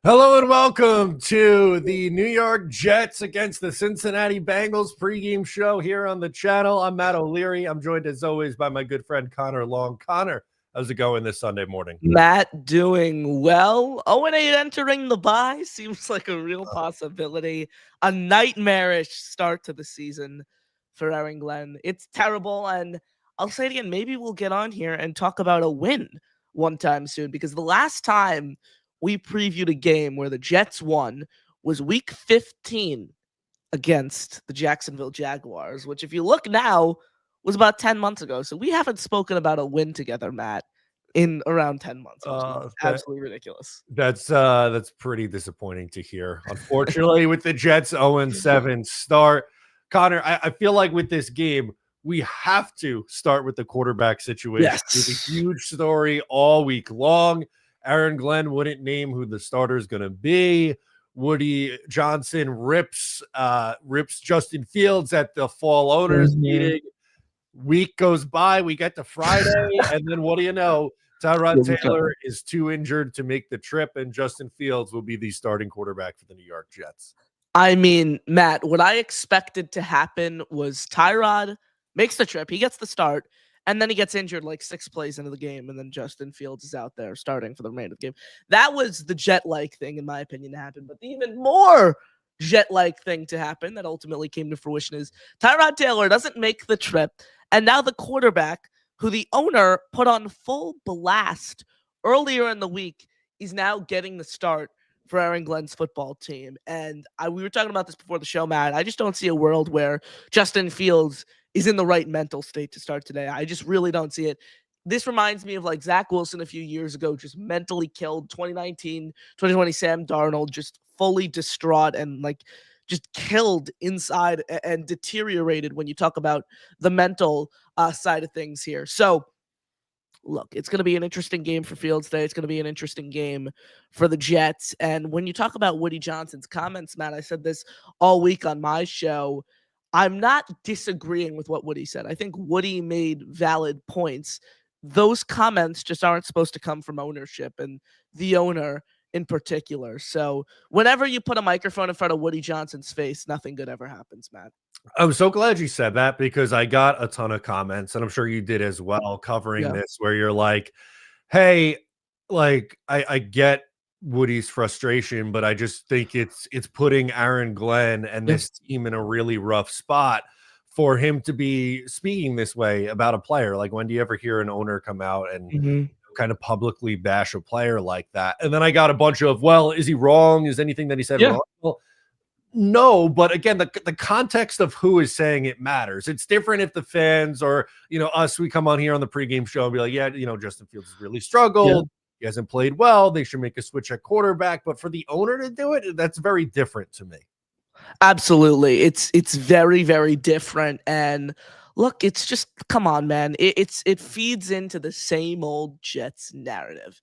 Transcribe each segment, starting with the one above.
Hello and welcome to the New York Jets against the Cincinnati Bengals pregame show here on the channel. I'm Matt O'Leary. I'm joined as always by my good friend Connor Long. Connor, how's it going this Sunday morning? Matt doing well. 0-8 entering the bye seems like a real possibility. A nightmarish start to the season for Aaron Glenn. It's terrible, and I'll say it again, maybe we'll get on here and talk about a win one time soon, because the last time we previewed a game where the Jets won was week 15 against the Jacksonville Jaguars, which if you look now was about 10 months ago. So we haven't spoken about a win together, Matt, in around 10 months, which is Uh, that absolutely ridiculous. that's pretty disappointing to hear. Unfortunately, with the Jets 0-7 start, Connor, I feel like with this game we have to start with the quarterback situation. It's a huge story all week long. Aaron Glenn wouldn't name who the starter is going to be. Woody Johnson rips Justin Fields at the fall owners meeting. Week goes by, we get to Friday, and then what do you know? Tyrod Taylor is too injured to make the trip, and Justin Fields will be the starting quarterback for the New York Jets. I mean, Matt, what I expected to happen was Tyrod makes the trip, he gets the start, and then he gets injured like 6 plays into the game, and then Justin Fields is out there starting for the remainder of the game. That was the Jet-like thing, in my opinion, to happen. But the even more Jet-like thing to happen that ultimately came to fruition is Tyrod Taylor doesn't make the trip, and now the quarterback, who the owner put on full blast earlier in the week, is now getting the start for Aaron Glenn's football team. And we were talking about this before the show, Matt. I just don't see a world where Justin Fields is in the right mental state to start today. I just really don't see it. This reminds me of like Zach Wilson a few years ago, just mentally killed. 2019, 2020 Sam Darnold, just fully distraught and like just killed inside and deteriorated when you talk about the mental side of things here. So look, it's going to be an interesting game for Fields today. It's going to be an interesting game for the Jets. And when you talk about Woody Johnson's comments, Matt, I said this all week on my show. I'm not disagreeing with what Woody said. I think Woody made valid points. Those comments just aren't supposed to come from ownership and the owner in particular. So whenever you put a microphone in front of Woody Johnson's face, nothing good ever happens, Matt. I'm so glad you said that because I got a ton of comments, and I'm sure you did as well, covering this, where you're like, hey, like I get Woody's frustration, but I just think it's putting Aaron Glenn and this team in a really rough spot for him to be speaking this way about a player. Like, when do you ever hear an owner come out and kind of publicly bash a player like that? And then I got a bunch of, well, is he wrong? Is anything that he said wrong? Well, no, but again, the context of who is saying it matters. It's different if the fans or, us, we come on here on the pregame show and be like, yeah, Justin Fields has really struggled. He hasn't played well. They should make a switch at quarterback. But for the owner to do it, that's very different to me. Absolutely. It's very, very different. And look, it's just, come on, man. It feeds into the same old Jets narrative.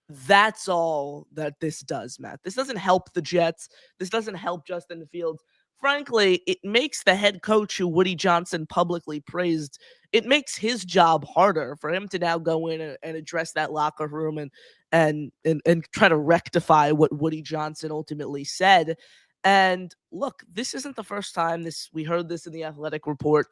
That's all that this does, Matt. This doesn't help the Jets. This doesn't help Justin Fields. Frankly, it makes the head coach, who Woody Johnson publicly praised, it makes his job harder for him to now go in and address that locker room and try to rectify what Woody Johnson ultimately said. And look, this isn't the first time we heard this in the Athletic report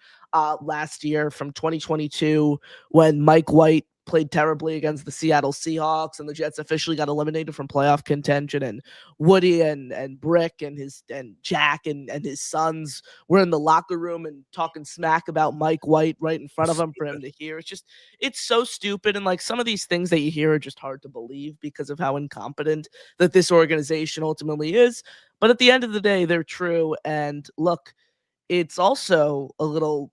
last year from 2022 when Mike White played terribly against the Seattle Seahawks and the Jets officially got eliminated from playoff contention, and Woody and Brick and Jack and his sons were in the locker room and talking smack about Mike White right in front of him for him to hear. It's so stupid. And like, some of these things that you hear are just hard to believe because of how incompetent that this organization ultimately is. But at the end of the day, they're true. And look, it's also a little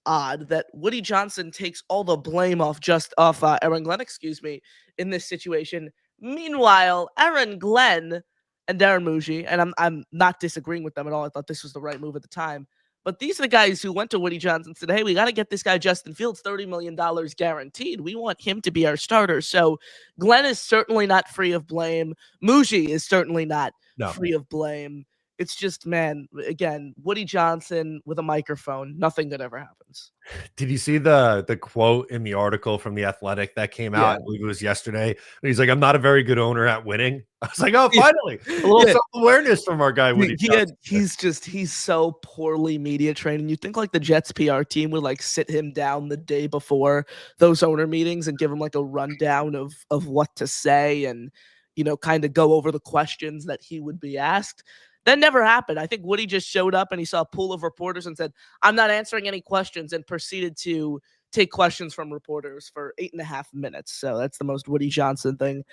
odd that Woody Johnson takes all the blame off Aaron Glenn, in this situation. Meanwhile, Aaron Glenn and Darren Muji, and I'm not disagreeing with them at all. I thought this was the right move at the time. But these are the guys who went to Woody Johnson and said, hey, we got to get this guy Justin Fields $30 million guaranteed. We want him to be our starter. So Glenn is certainly not free of blame. Muji is certainly not free of blame. It's just, man, again, Woody Johnson with a microphone, nothing good ever happens. Did you see the quote in the article from The Athletic that came out? Yeah. I believe it was yesterday. He's like, "I'm not a very good owner at winning." I was like, "Oh, Yeah. finally, a little Yeah. self-awareness from our guy Woody Johnson." He's so poorly media trained. And you think like the Jets PR team would like sit him down the day before those owner meetings and give him like a rundown of what to say and kind of go over the questions that he would be asked. That never happened. I think Woody just showed up and he saw a pool of reporters and said, "I'm not answering any questions," and proceeded to take questions from reporters for 8.5 minutes. So that's the most Woody Johnson thing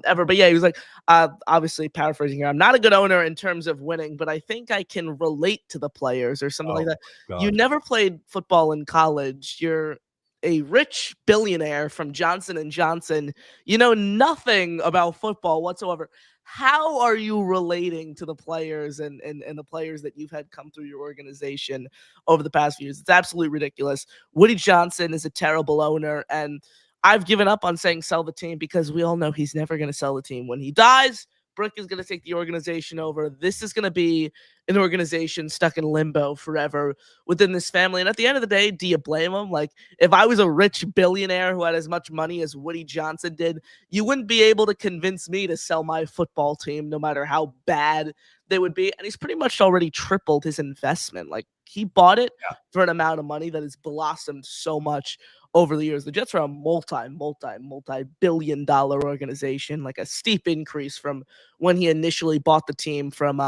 ever. But yeah, he was like, obviously paraphrasing here, "I'm not a good owner in terms of winning, but I think I can relate to the players," or something like Oh that. my You god. never played football in college. You're a rich billionaire from Johnson and Johnson. You know nothing about football whatsoever. How are you relating to the players and the players that you've had come through your organization over the past few years? It's absolutely ridiculous. Woody Johnson is a terrible owner, and I've given up on saying sell the team because we all know he's never going to sell the team. When he dies, Brick is going to take the organization over. This is going to be an organization stuck in limbo forever within this family. And at the end of the day, do you blame him? Like, if I was a rich billionaire who had as much money as Woody Johnson did, you wouldn't be able to convince me to sell my football team, no matter how bad they would be. And he's pretty much already tripled his investment. Like, he bought it for an amount of money that has blossomed so much over the years. The Jets are a multi-billion-dollar organization, like a steep increase from when he initially bought the team from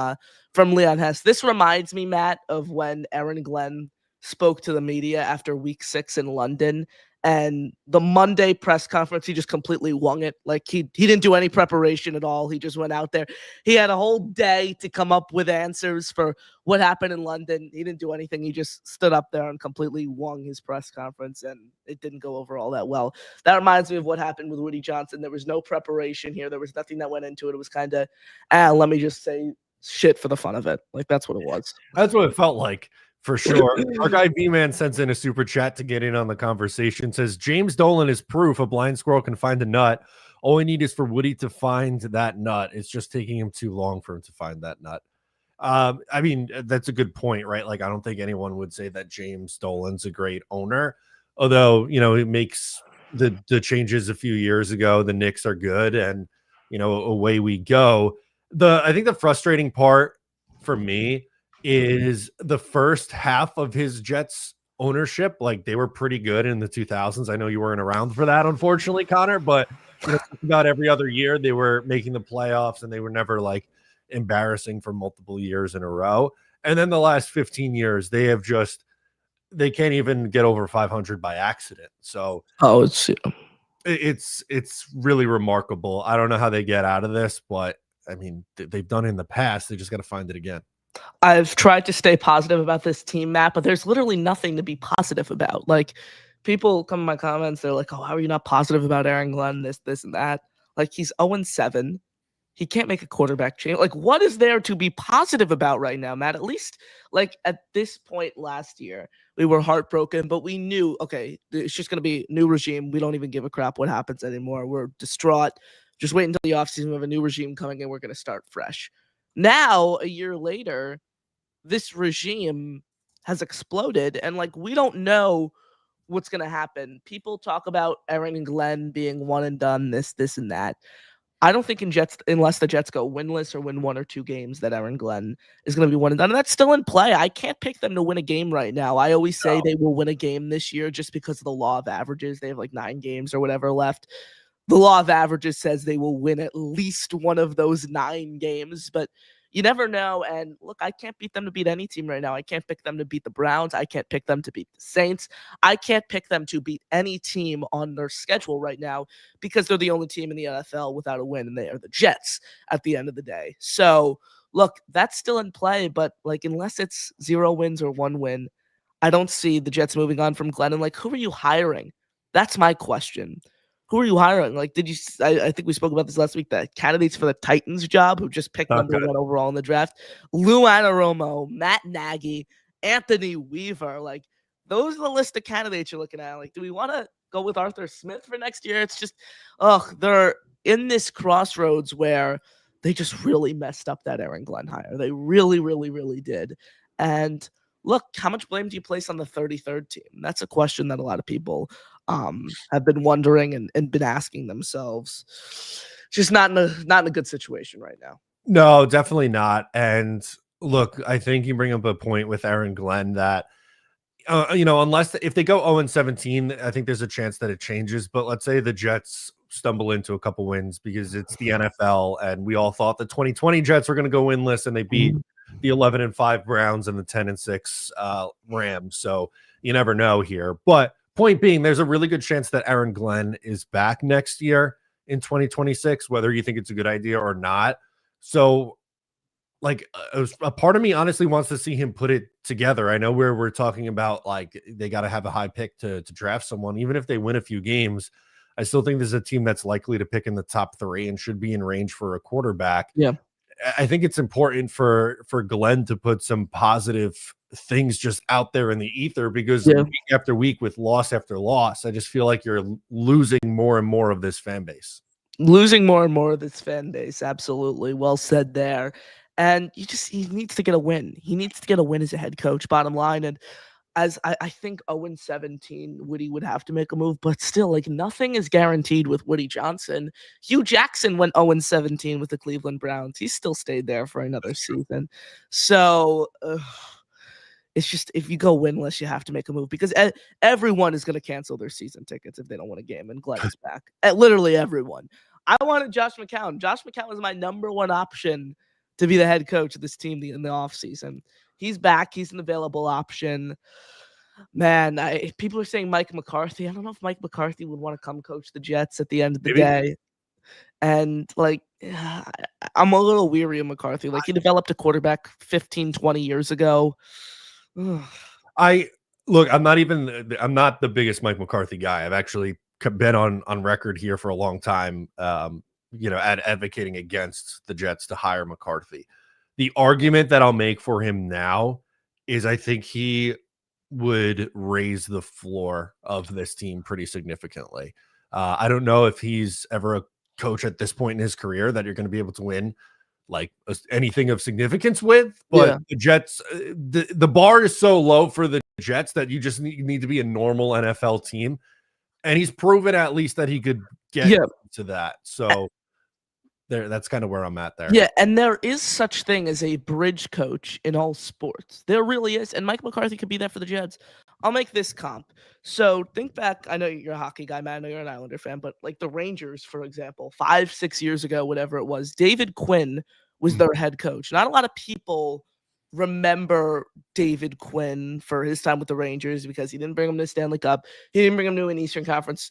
Leon Hess. This reminds me, Matt, of when Aaron Glenn spoke to the media after week 6 in London. And the Monday press conference, he just completely wung it. Like he didn't do any preparation at all. He just went out there. He had a whole day to come up with answers for what happened in London. He didn't do anything. He just stood up there and completely wung his press conference, and it didn't go over all that well. That reminds me of what happened with Woody Johnson. There was no preparation here. There was nothing that went into it. It was kind of, let me just say shit for the fun of it. Like, that's what it was. That's what it felt like. For sure. Our guy B-Man sends in a super chat to get in on the conversation. Says, James Dolan is proof a blind squirrel can find a nut. All we need is for Woody to find that nut. It's just taking him too long for him to find that nut. I mean, that's a good point, right? Like, I don't think anyone would say that James Dolan's a great owner, although, it makes the changes a few years ago. The Knicks are good, and, away we go. I think the frustrating part for me is the first half of his Jets ownership. Like, they were pretty good in the 2000s. I know you weren't around for that, unfortunately, Connor, but about every other year they were making the playoffs, and they were never like embarrassing for multiple years in a row. And then the last 15 years, they can't even get over 500 by accident. So it's really remarkable. I don't know how they get out of this, but I mean, they've done it in the past. They just got to find it again. I've tried to stay positive about this team, Matt, but there's literally nothing to be positive about. Like, people come in my comments, they're like, "Oh, how are you not positive about Aaron Glenn? This, and that." Like, he's 0-7. He can't make a quarterback change. Like, what is there to be positive about right now, Matt? At least, like, at this point last year, we were heartbroken, but we knew, okay, it's just going to be new regime. We don't even give a crap what happens anymore. We're distraught. Just wait until the offseason. We have a new regime coming in. We're going to start fresh. Now, a year later, this regime has exploded, and like, we don't know what's going to happen. People talk about Aaron and Glenn being one and done, this and that. I don't think unless the Jets go winless or win 1 or 2 games, that Aaron Glenn is going to be one and done. And that's still in play. I can't pick them to win a game right now. I always say they will win a game this year just because of the law of averages. They have like 9 games or whatever left. The law of averages says they will win at least one of those 9 games, but you never know. And look, I can't beat them to beat any team right now. I can't pick them to beat the Browns. I can't pick them to beat the Saints. I can't pick them to beat any team on their schedule right now because they're the only team in the NFL without a win, and they are the Jets at the end of the day. So look, that's still in play, but like, unless it's 0 wins or 1 win, I don't see the Jets moving on from Glenn. And like, who are you hiring? That's my question. Who are you hiring? Like, I think we spoke about this last week, the candidates for the Titans job who just picked number 1 overall in the draft. Lou Anarumo, Matt Nagy, Anthony Weaver. Like, those are the list of candidates you're looking at. Like, do we want to go with Arthur Smith for next year? It's just, they're in this crossroads where they just really messed up that Aaron Glenn hire. They really, really, really did. And look, how much blame do you place on the 33rd team? That's a question that a lot of people have been wondering and been asking themselves. Just not in a good situation right now. No, definitely not. And look, I think you bring up a point with Aaron Glenn that unless if they go 0-17, I think there's a chance that it changes. But let's say the Jets stumble into a couple wins because it's the NFL, and we all thought the 2020 Jets were going to go winless, and they beat the 11-5 Browns and the 10-6 Rams. So you never know here. But point being, there's a really good chance that Aaron Glenn is back next year in 2026, whether you think it's a good idea or not. So like a part of me honestly wants to see him put it together. I know we're talking about like they got to have a high pick to draft someone. Even if they win a few games, I still think this is a team that's likely to pick in the top 3 and should be in range for a quarterback. Yeah. I think it's important for Glenn to put some positive things just out there in the ether, because week after week with loss after loss, I just feel like you're losing more and more of this fan base. Losing more and more of this fan base. Absolutely. Well said there. And he needs to get a win. He needs to get a win as a head coach, bottom line. And as I think 0-17, Woody would have to make a move, but still, like, nothing is guaranteed with Woody Johnson. Hugh Jackson went 0-17 with the Cleveland Browns. He still stayed there for another season. So it's just, if you go winless, you have to make a move, because everyone is going to cancel their season tickets if they don't win a game, and Glenn is back. Literally everyone. I wanted Josh McCown. Josh McCown was my number one option to be the head coach of this team in the offseason. He's back. He's an available option. Man, people are saying Mike McCarthy. I don't know if Mike McCarthy would want to come coach the Jets at the end of the day. And, like, I'm a little weary of McCarthy. Like, he developed a quarterback 15, 20 years ago. I'm not the biggest Mike McCarthy guy. I've actually been on record here for a long time, advocating against the Jets to hire McCarthy. The argument that I'll make for him now is I think he would raise the floor of this team pretty significantly. I don't know if he's ever a coach at this point in his career that you're going to be able to win like anything of significance with, but the Jets, the bar is so low for the Jets that you just need to be a normal NFL team. And he's proven at least that he could get to that. So that's kind of where I'm at there. Yeah, and there is such thing as a bridge coach in all sports. There really is. And Mike McCarthy could be that for the Jets. I'll make this comp. So think back. I know you're a hockey guy, man. I know you're an Islander fan, but like the Rangers, for example, 5-6 years ago, whatever it was, David Quinn was their head coach. Not a lot of people remember David Quinn for his time with the Rangers because he didn't bring them to the Stanley Cup. He didn't bring them to an Eastern Conference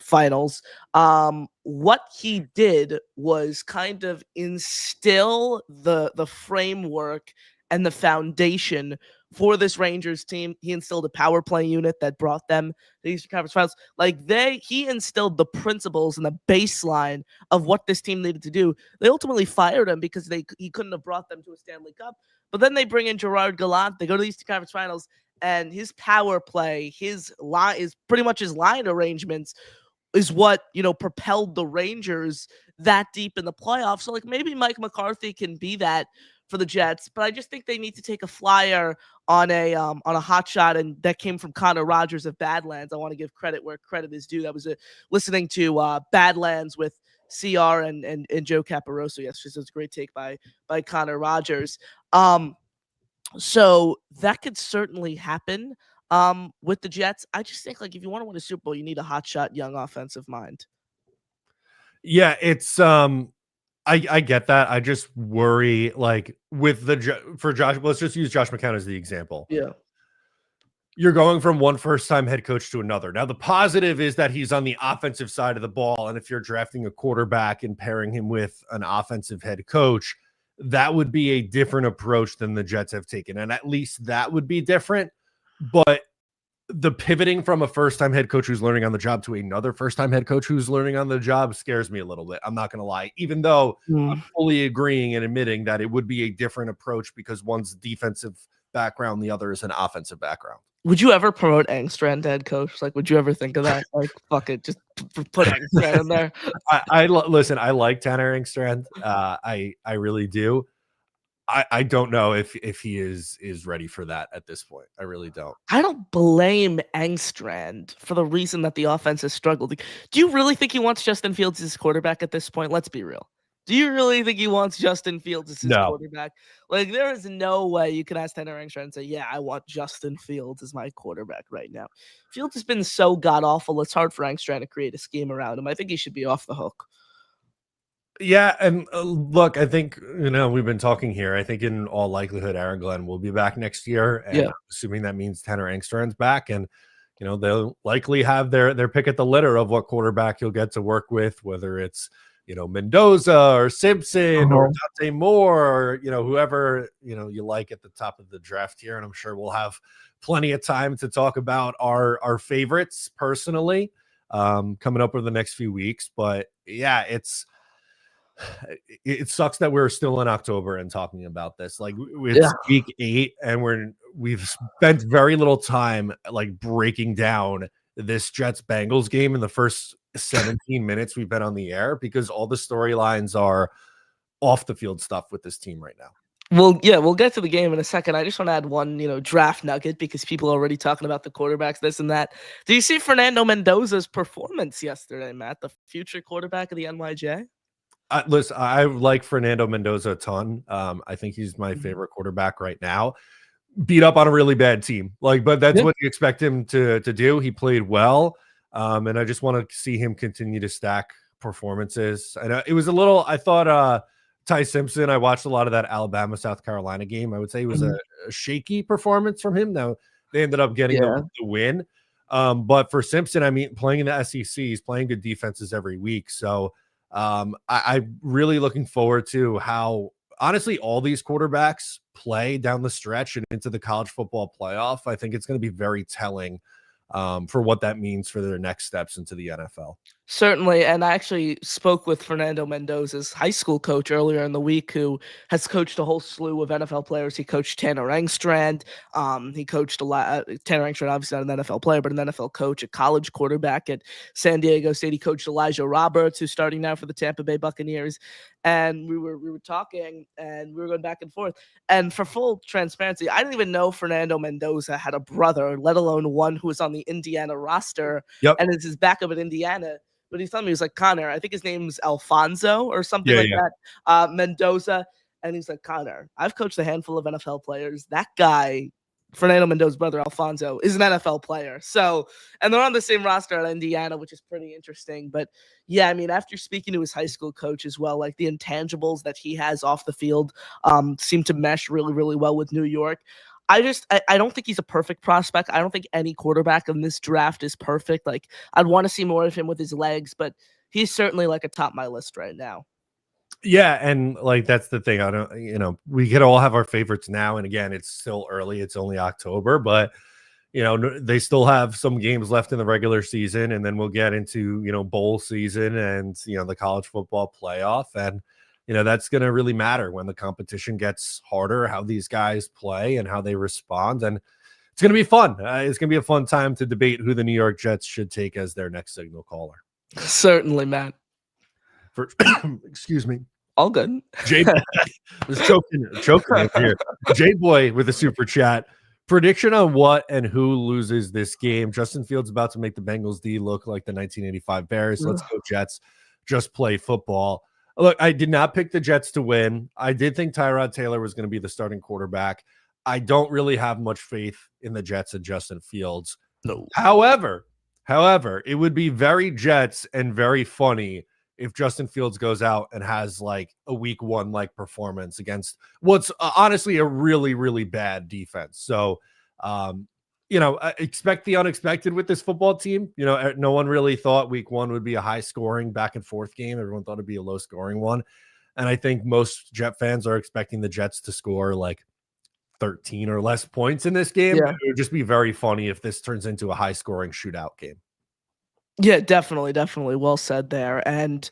finals. What he did was kind of instill the framework and the foundation for this Rangers team. He instilled a power play unit that brought them to the Eastern Conference Finals. Like he instilled the principles and the baseline of what this team needed to do. They ultimately fired him because he couldn't have brought them to a Stanley Cup. But then they bring in Gerard Gallant. They go to the Eastern Conference Finals, and his power play, his line, is pretty much his line arrangements is what, propelled the Rangers that deep in the playoffs. So like maybe Mike McCarthy can be that for the Jets, but I just think they need to take a flyer on a hot shot, and that came from Connor Rogers of Badlands. I want to give credit where credit is due. That was listening to Badlands with CR and Joe Caporoso. Yes, this was a great take by Connor Rogers. So that could certainly happen with the Jets. I just think, like, if you want to win a Super Bowl, you need a hotshot young offensive mind. Yeah, it's I get that. I just worry, like, with for Josh. Let's just use Josh McCown as the example. Yeah. You're going from one first-time head coach to another. Now, the positive is that he's on the offensive side of the ball, and if you're drafting a quarterback and pairing him with an offensive head coach, that would be a different approach than the Jets have taken, and at least that would be different. But the pivoting from a first-time head coach who's learning on the job to another first-time head coach who's learning on the job scares me a little bit. I'm not going to lie, even though I'm fully agreeing and admitting that it would be a different approach because one's defensive background, the other is an offensive background. Would you ever promote Engstrand to head coach? Like, would you ever think of that? Like, fuck it, just put Engstrand in there. Listen, I like Tanner Engstrand. I really do. I don't know if he is ready for that at this point. I really don't. I don't blame Engstrand for the reason that the offense has struggled. Do you really think he wants Justin Fields as quarterback at this point? Let's be real. Do you really think he wants Justin Fields as his quarterback? Like, there is no way you can ask Tanner Engstrand and say, yeah, I want Justin Fields as my quarterback right now. Fields has been so god-awful, it's hard for Engstrand to create a scheme around him. I think he should be off the hook. Yeah, and look, I think, we've been talking here. I think in all likelihood, Aaron Glenn will be back next year, and I'm assuming that means Tanner Engstrand's back, and they'll likely have their pick at the litter of what quarterback you'll get to work with, whether it's Mendoza or Simpson or Dante Moore or whoever you like at the top of the draft here. And I'm sure we'll have plenty of time to talk about our favorites personally coming up over the next few weeks. But yeah, it sucks that we're still in October and talking about this. Like, it's week 8 and we've spent very little time like breaking down this Jets Bengals game in the first 17 minutes we've been on the air, because all the storylines are off the field stuff with this team right now. Well, yeah, we'll get to the game in a second. I just want to add one, draft nugget, because people are already talking about the quarterbacks, this and that. Do you see Fernando Mendoza's performance yesterday, Matt, the future quarterback of the NYJ? Listen, I like Fernando Mendoza a ton. I think he's my favorite quarterback right now. Beat up on a really bad team, but that's what you expect him to do. He played well, and I just want to see him continue to stack performances. And it was I thought Ty Simpson, I watched a lot of that Alabama South Carolina game. I would say it was a shaky performance from him. Now they ended up getting the win, but for Simpson, I mean, playing in the SEC, he's playing good defenses every week. So I'm really looking forward to how, honestly, all these quarterbacks play down the stretch and into the college football playoff. I think it's going to be very telling for what that means for their next steps into the NFL. Certainly, and I actually spoke with Fernando Mendoza's high school coach earlier in the week, who has coached a whole slew of NFL players. He coached Tanner Engstrand. He coached a lot. Tanner Engstrand, obviously not an NFL player, but an NFL coach, a college quarterback at San Diego State. He coached Elijah Roberts, who's starting now for the Tampa Bay Buccaneers. And we were talking, and we were going back and forth. And for full transparency, I didn't even know Fernando Mendoza had a brother, let alone one who was on the Indiana roster and is his backup at Indiana. But he's telling me, he was like, Connor, I think his name's Alfonso or something that, Mendoza. And he's like, Connor, I've coached a handful of NFL players. That guy, Fernando Mendoza's brother, Alfonso, is an NFL player. So, and they're on the same roster at Indiana, which is pretty interesting. But yeah, I mean, after speaking to his high school coach as well, like the intangibles that he has off the field seem to mesh really, really well with New York. I don't think he's a perfect prospect. I don't think any quarterback in this draft is perfect. Like, I'd want to see more of him with his legs, but he's certainly like atop my list right now. Yeah, and that's the thing. I don't, we could all have our favorites now, and again, it's still early. It's only October, but they still have some games left in the regular season, and then we'll get into bowl season and the college football playoff, and that's going to really matter when the competition gets harder, how these guys play and how they respond. And it's going to be fun. It's going to be a fun time to debate who the New York Jets should take as their next signal caller. Certainly, Matt. Excuse me. All good. Jay was choking over here. Jay Boy with a super chat. Prediction on what and who loses this game. Justin Fields about to make the Bengals D look like the 1985 Bears. Let's go Jets. Just play football. Look, I did not pick the Jets to win. I did think Tyrod Taylor was going to be the starting quarterback. I don't really have much faith in the Jets and Justin Fields. No. However, it would be very Jets and very funny if Justin Fields goes out and has like a week 1 like performance against what's honestly a really, really bad defense. So, expect the unexpected with this football team. No one really thought week 1 would be a high scoring back and forth game. Everyone thought it'd be a low scoring one. And I think most Jet fans are expecting the Jets to score like 13 or less points in this game. Yeah. It would just be very funny if this turns into a high scoring shootout game. Yeah, definitely. Well said there. And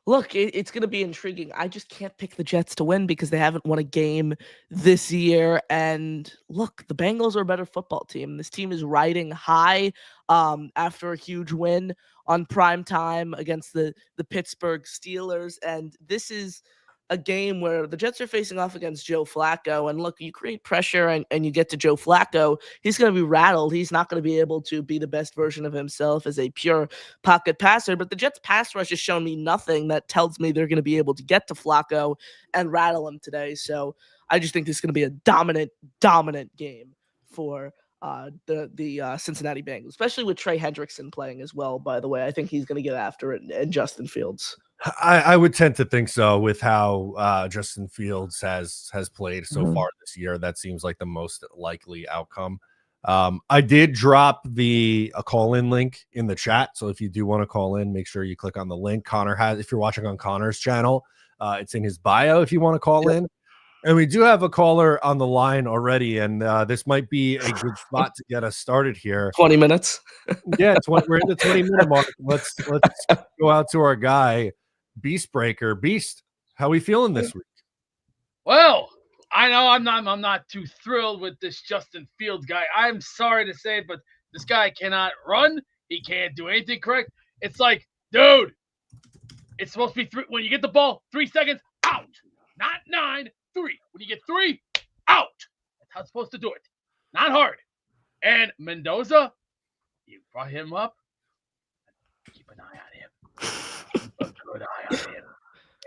Look, it's going to be intriguing. I just can't pick the Jets to win because they haven't won a game this year. And look, the Bengals are a better football team. This team is riding high after a huge win on prime time against the Pittsburgh Steelers. And this is a game where the Jets are facing off against Joe Flacco. And look, you create pressure and you get to Joe Flacco, he's going to be rattled. He's not going to be able to be the best version of himself as a pure pocket passer. But the Jets pass rush has shown me nothing that tells me they're going to be able to get to Flacco and rattle him today. So I just think this is going to be a dominant game for the Cincinnati Bengals, especially with Trey Hendrickson playing as well. By the way, I think he's going to get after it, and Justin Fields. I would tend to think so with how Justin Fields has played so far this year. That seems like the most likely outcome. I did drop a call-in link in the chat, so if you do want to call in, make sure you click on the link. Connor has, if you're watching on Connor's channel, it's in his bio if you want to call in. And we do have a caller on the line already, and this might be a good spot to get us started here. 20 minutes. Yeah, we're in the 20-minute mark. Let's go out to our guy, Beast Breaker. Beast, how we feeling this week? Well, I know I'm not too thrilled with this Justin Fields guy. I'm sorry to say it, but this guy cannot run. He can't do anything correct. It's like, dude, it's supposed to be 3. When you get the ball, 3 seconds, out. Not 9, 3. When you get 3, out. That's how it's supposed to do it. Not hard. And Mendoza, you brought him up. Keep an eye on him. Keep a good eye on him.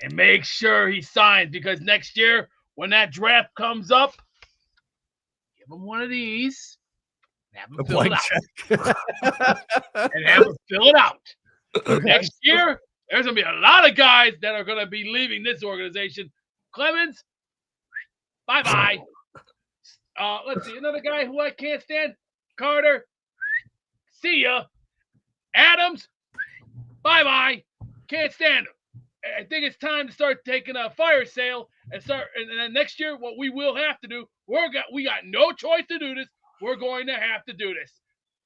And make sure he signs, because next year, when that draft comes up, give him one of these and have him fill it out. And have him fill it out. Okay. Next year, there's going to be a lot of guys that are going to be leaving this organization. Clemens, bye-bye. Let's see, another guy who I can't stand, Carter, see ya. Adams, bye-bye. Can't stand him. I think it's time to start taking a fire sale and then next year, what we will have to do, we got no choice to do this. We're going to have to do this.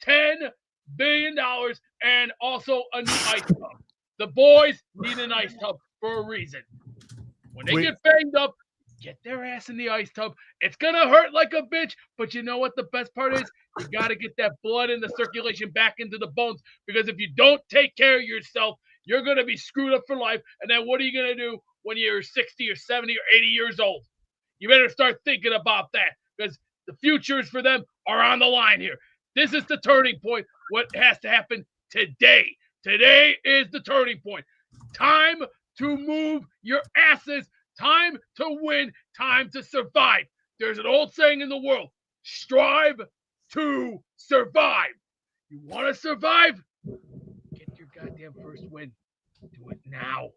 $10 billion and also a new ice tub. The boys need an ice tub for a reason. When they get banged up, get their ass in the ice tub. It's going to hurt like a bitch, but you know what the best part is? You got to get that blood and the circulation back into the bones, because if you don't take care of yourself, you're going to be screwed up for life. And then what are you going to do when you're 60 or 70 or 80 years old? You better start thinking about that, because the futures for them are on the line here. This is the turning point. What has to happen today? Today is the turning point. Time to move your asses. Time to win. Time to survive. There's an old saying in the world: strive to survive. You want to survive? Get your goddamn first win. Do it now.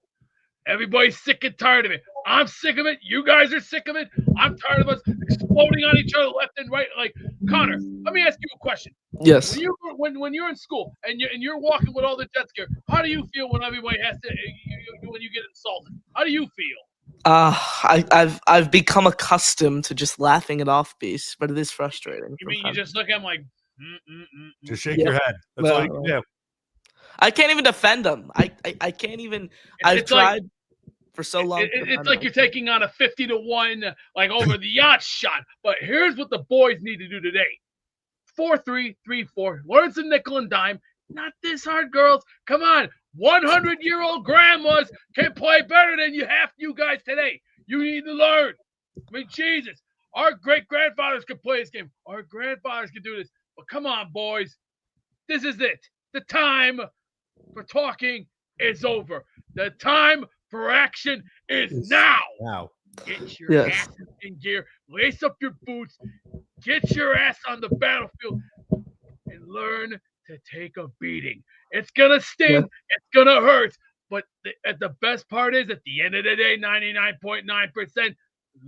Everybody's sick and tired of it. I'm sick of it. You guys are sick of it. I'm tired of us exploding on each other left and right. Like, Connor, let me ask you a question. Yes. When you're in school and you're walking with all the Jets gear, how do you feel when everybody has to when you get insulted? How do you feel? I've become accustomed to just laughing it off, Beast, but it is frustrating. You mean you just look at him like, just shake your head? That's all you can do. I can't even defend them. I can't even. I've tried for so long. It's like you're taking on a 50-1, like over the yacht shot. But here's what the boys need to do today: 4-3, 3-4. Learn some nickel and dime. Not this hard, girls. Come on. 100-year-old grandmas can play better than you guys today. You need to learn. I mean, Jesus. Our great-grandfathers could play this game. Our grandfathers could do this. But come on, boys. This is it. The time for talking is over. The time for action is now. Get your ass in gear. Lace up your boots. Get your ass on the battlefield and learn to take a beating. It's going to sting. It's going to hurt. But the best part is, at the end of the day, 99.9%,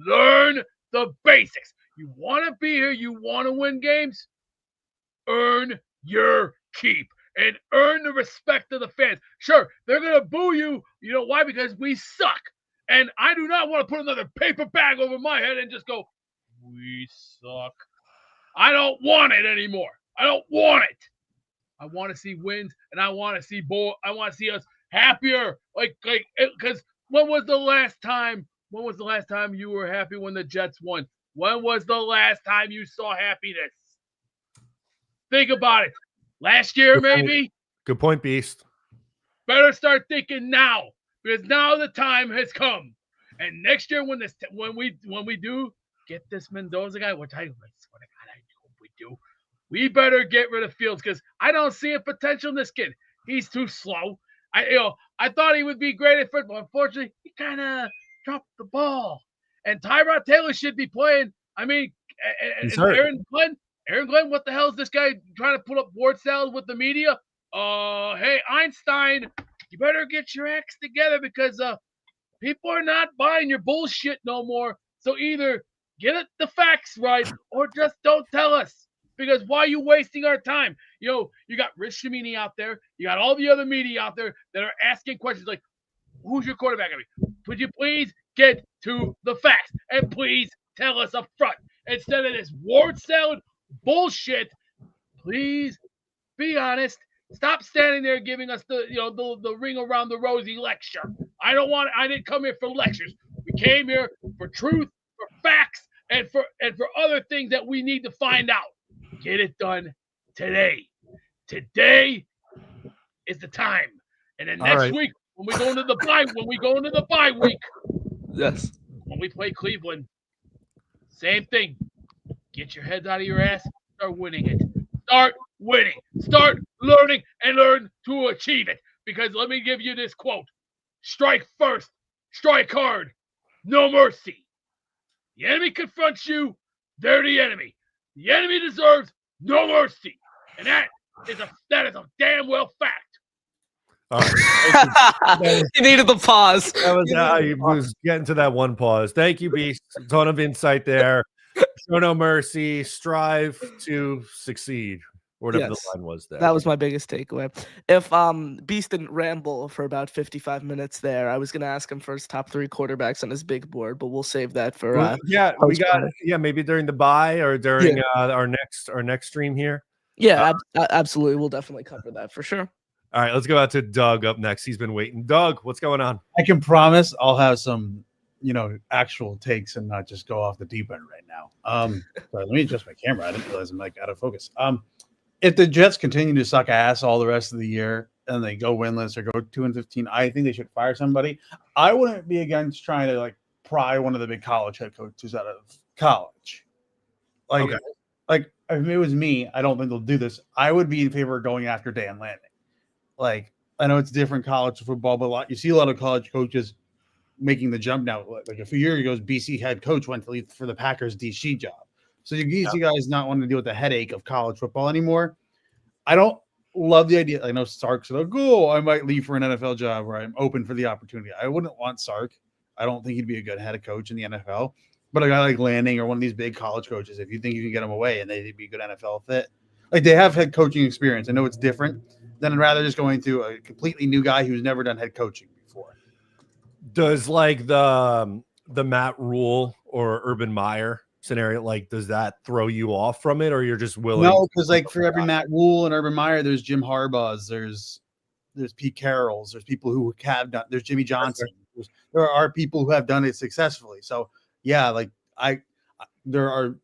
learn the basics. You want to be here. You want to win games. Earn your keep and earn the respect of the fans. Sure, they're going to boo you. You know why? Because we suck. And I do not want to put another paper bag over my head and just go, we suck. I don't want it anymore. I don't want it. I want to see wins, and I want to see us happier. Because when was the last time you were happy when the Jets won? When was the last time you saw happiness? Think about it. Last year, maybe? Good point, Beast. Better start thinking now, because now the time has come. And next year, when we do get this Mendoza guy, which I swear to God, I hope we do, we better get rid of Fields, because I don't see a potential in this kid. He's too slow. I thought he would be great at football. Unfortunately, he kind of dropped the ball. And Tyrod Taylor should be playing. I mean, and Aaron Glenn, what the hell is this guy trying to put up word salad with the media? Hey, Einstein, you better get your acts together, because people are not buying your bullshit no more. So either get the facts right or just don't tell us. Because why are you wasting our time? You got Rich Shamini out there. You got all the other media out there that are asking questions like, who's your quarterback going to be? Would you please get to the facts? And please tell us up front. Instead of this word salad bullshit, please be honest. Stop standing there giving us the ring around the rosy lecture. I didn't come here for lectures. We came here for truth, for facts, and for other things that we need to find out. Get it done today. Today is the time. And then next week, when we go into the bye week, yes, when we play Cleveland, same thing. Get your heads out of your ass. Start winning it. Start winning. Start learning and learn to achieve it. Because let me give you this quote. Strike first. Strike hard. No mercy. The enemy confronts you. They're the enemy. The enemy deserves no mercy. And that is a damn well fact. All right. You needed the pause. I was getting to that one pause. Thank you, Beast. A ton of insight there. Show no mercy. Strive to succeed. Whatever the line was there. That was my biggest takeaway. If Beast didn't ramble for about 55 minutes there, I was going to ask him for his top 3 quarterbacks on his big board, but we'll save that for maybe during the bye or during our next stream here. Yeah, absolutely. We'll definitely cover that for sure. All right, let's go out to Doug up next. He's been waiting. Doug, what's going on? I can promise I'll have some, actual takes and not just go off the deep end right now. Sorry, let me adjust my camera. I didn't realize I'm out of focus. If the Jets continue to suck ass all the rest of the year and they go winless or go 2-15, I think they should fire somebody. I wouldn't be against trying to pry one of the big college head coaches out of college. If it was me, I don't think they'll do this. I would be in favor of going after Dan Lanning. I know it's different college football, but you see a lot of college coaches making the jump now. Like a few years ago, BC head coach went to leave for the Packers DC job. So you see guys not wanting to deal with the headache of college football anymore. I don't love the idea. I know Sark said, I might leave for an NFL job where I'm open for the opportunity. I wouldn't want Sark. I don't think he'd be a good head coach in the NFL. But a guy like Lanning or one of these big college coaches, if you think you can get them away and they'd be a good NFL fit, they have head coaching experience. I know it's different. Then I'd rather just going to a completely new guy who's never done head coaching before. Does the Matt Rule or Urban Meyer scenario, does that throw you off from it, or you're just willing? No, because for every Matt Rule and Urban Meyer, there's Jim Harbaugh's, there's Pete Carroll's, there's people who have done, there's Jimmy Johnson. There are people who have done it successfully. So there are,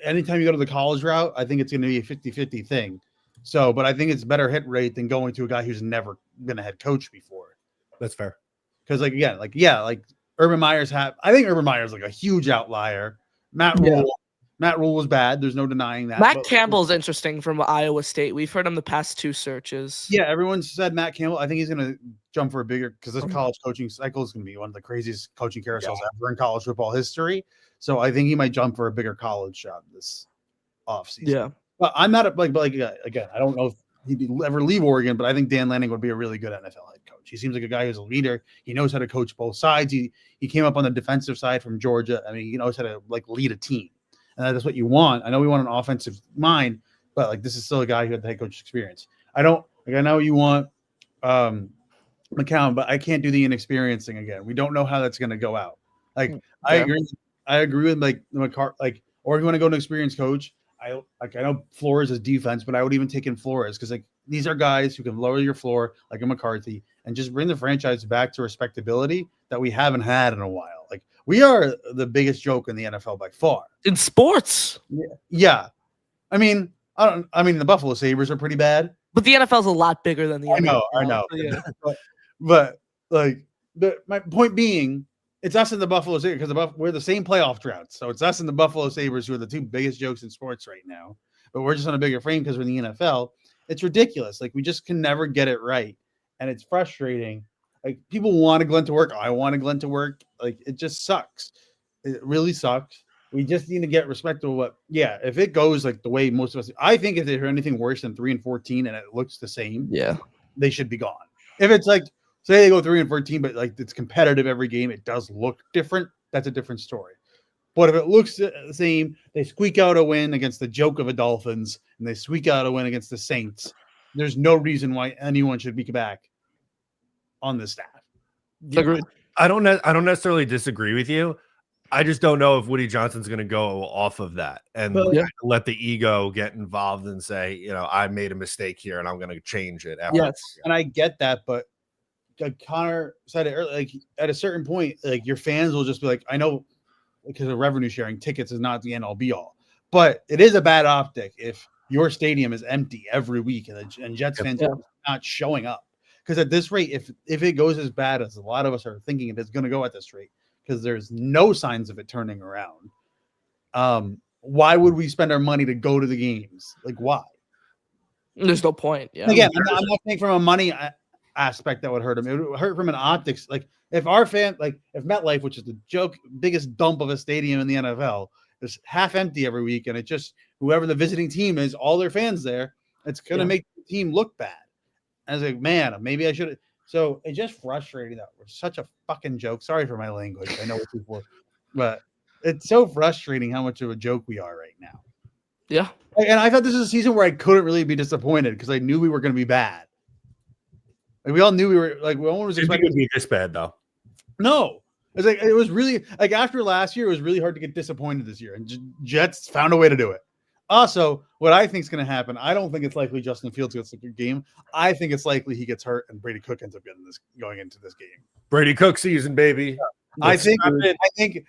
anytime you go to the college route, I think it's going to be a 50-50 thing. So, but I think it's better hit rate than going to a guy who's never been a head coach before. That's fair. Because Urban Meyer's I think Urban Meyer's a huge outlier. Matt Rule was bad. There's no denying that. Matt Campbell's interesting from Iowa State. We've heard him the past 2 searches. Yeah, everyone said Matt Campbell. I think he's going to jump for a bigger, because this college coaching cycle is going to be one of the craziest coaching carousels ever in college football history. So I think he might jump for a bigger college job this offseason. Yeah. But I'm not again, I don't know if he'd ever leave Oregon, but I think Dan Lanning would be a really good NFL head coach. He seems like a guy who's a leader. He knows how to coach both sides. He came up on the defensive side from Georgia. I mean, he knows how to lead a team. And that's what you want. I know we want an offensive mind, but this is still a guy who had the head coach experience. I know you want McCown, but I can't do the inexperience thing again. We don't know how that's going to go out. I agree with or if you want to go to an experienced coach, I know Flores is defense, but I would even take in Flores because these are guys who can lower your floor like a McCarthy and just bring the franchise back to respectability that we haven't had in a while. Like, we are the biggest joke in the NFL by far. In sports. Yeah. I mean, the Buffalo Sabres are pretty bad. But the NFL's a lot bigger than the NFL. I know. So, yeah. but like, my point being, it's us and the Buffalo Sabres because we're the same playoff drought. So it's us and the Buffalo Sabres who are the two biggest jokes in sports right now. But we're just on a bigger frame because we're in the NFL. It's ridiculous. Like, we just can never get it right. And it's frustrating. Like, people want Glenn to work. I want Glenn to work. Like, it just sucks. It really sucks. We just need to get respect to what, if it goes like the way most of us, I think if they're anything worse than 3-14 and it looks the same, they should be gone. If it's like, say they go 3-14, but like it's competitive every game, it does look different, that's a different story. But if it looks the same, they squeak out a win against the joke of a Dolphins and they squeak out a win against the Saints, there's no reason why anyone should be back on the staff. Agreed. I don't necessarily disagree with you. I just don't know if Woody Johnson's going to go off of that and let the ego get involved and say, I made a mistake here and I'm going to change it. And I get that, but like Connor said it earlier, like at a certain point, like your fans will just be like, I know because of revenue sharing, tickets is not the end all be all, but it is a bad optic if your stadium is empty every week and Jets fans are not showing up. Because at this rate, if it goes as bad as a lot of us are thinking it is going to go at this rate, because there's no signs of it turning around. Why would we spend our money to go to the games? Like, why? There's no point. Yeah. Again, I'm not saying from a money aspect that would hurt him. It would hurt from an optics. Like, if MetLife, which is the biggest dump of a stadium in the NFL, is half empty every week, and it just whoever the visiting team is, all their fans there, it's gonna make the team look bad. And I was like, man, maybe I should. So it's just frustrating that we're such a fucking joke. Sorry for my language. I know what people, but it's so frustrating how much of a joke we are right now. Yeah. And I thought this was a season where I couldn't really be disappointed because I knew we were going to be bad. Like, we all knew we were like, no one was expecting to be this bad though. No, it's like, it was really like after last year, it was really hard to get disappointed this year, and Jets found a way to do it. Also, what I think is going to happen, I don't think it's likely Justin Fields gets a good game. I think it's likely he gets hurt and Brady Cook ends up going into this game. Brady Cook season, baby. I think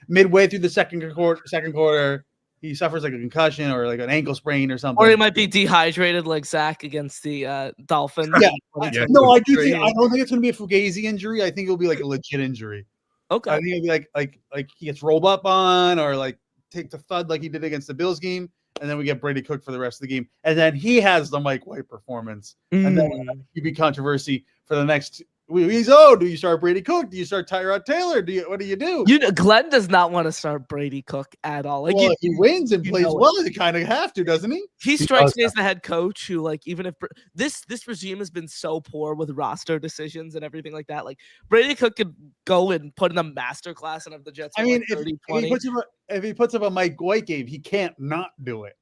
midway through the second quarter, he suffers like a concussion or like an ankle sprain or something. Or he might be dehydrated like Zach against the Dolphins. Yeah. I don't think it's going to be a fugazi injury. I think it'll be like a legit injury. Okay. I think it'll be like he gets rolled up on or like take the thud like he did against the Bills game. And then we get Brady Cook for the rest of the game. And then he has the Mike White performance. And then you be controversy for the next weeks. Oh, do you start Brady Cook? Do you start Tyrod Taylor? What do you do? Glenn does not want to start Brady Cook at all. Like, if he wins and plays well, he kind of have to, doesn't he? He strikes me as the head coach who, like, even if this regime has been so poor with roster decisions and everything like that, like Brady Cook could go and put in a masterclass and have the Jets. I mean, if he puts up a Mike White game, he can't not do it.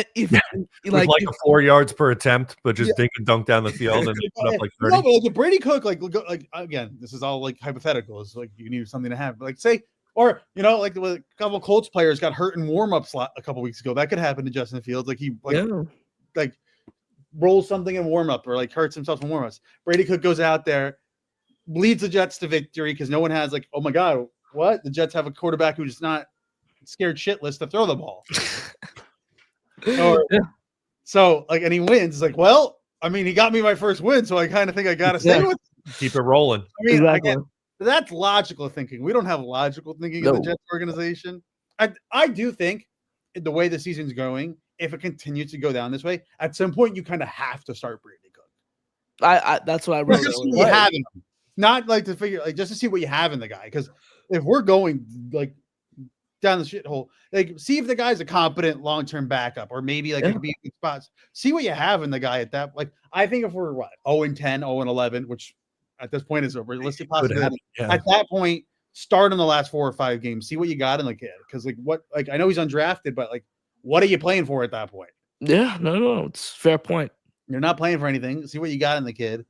With like 4 yards per attempt, but just dink and dunk down the field and put up like 30. No, but like Brady Cook, like again, this is all like hypothetical. It's like you need something to have, like say, or like a couple of Colts players got hurt in warm-ups a couple weeks ago. That could happen to Justin Fields. Like he like rolls something in warm-up or like hurts himself in warm-ups. Brady Cook goes out there, leads the Jets to victory because no one has like, oh my god, what? The Jets have a quarterback who's not scared shitless to throw the ball. So like, and he wins. It's like, well, I mean, he got me my first win, so I kind of think I gotta stay with him. Keep it rolling. I mean, again, that's logical thinking. We don't have logical thinking in the Jets organization. I do think the way the season's going, if it continues to go down this way, at some point you kind of have to start Brady Cook. That's what I wrote. Just what you have in him. Not like to figure, like just to see what you have in the guy. Because if we're going like down the shithole, like see if the guy's a competent long-term backup, or maybe like it could be in spots. See what you have in the guy at that. Like I think if we're 0-10, 0-11, which at this point is a realistic possibility. At that point, start in the last 4 or 5 games. See what you got in the kid. Because I know he's undrafted, but like, what are you playing for at that point? Yeah, no, it's a fair point. You're not playing for anything. See what you got in the kid.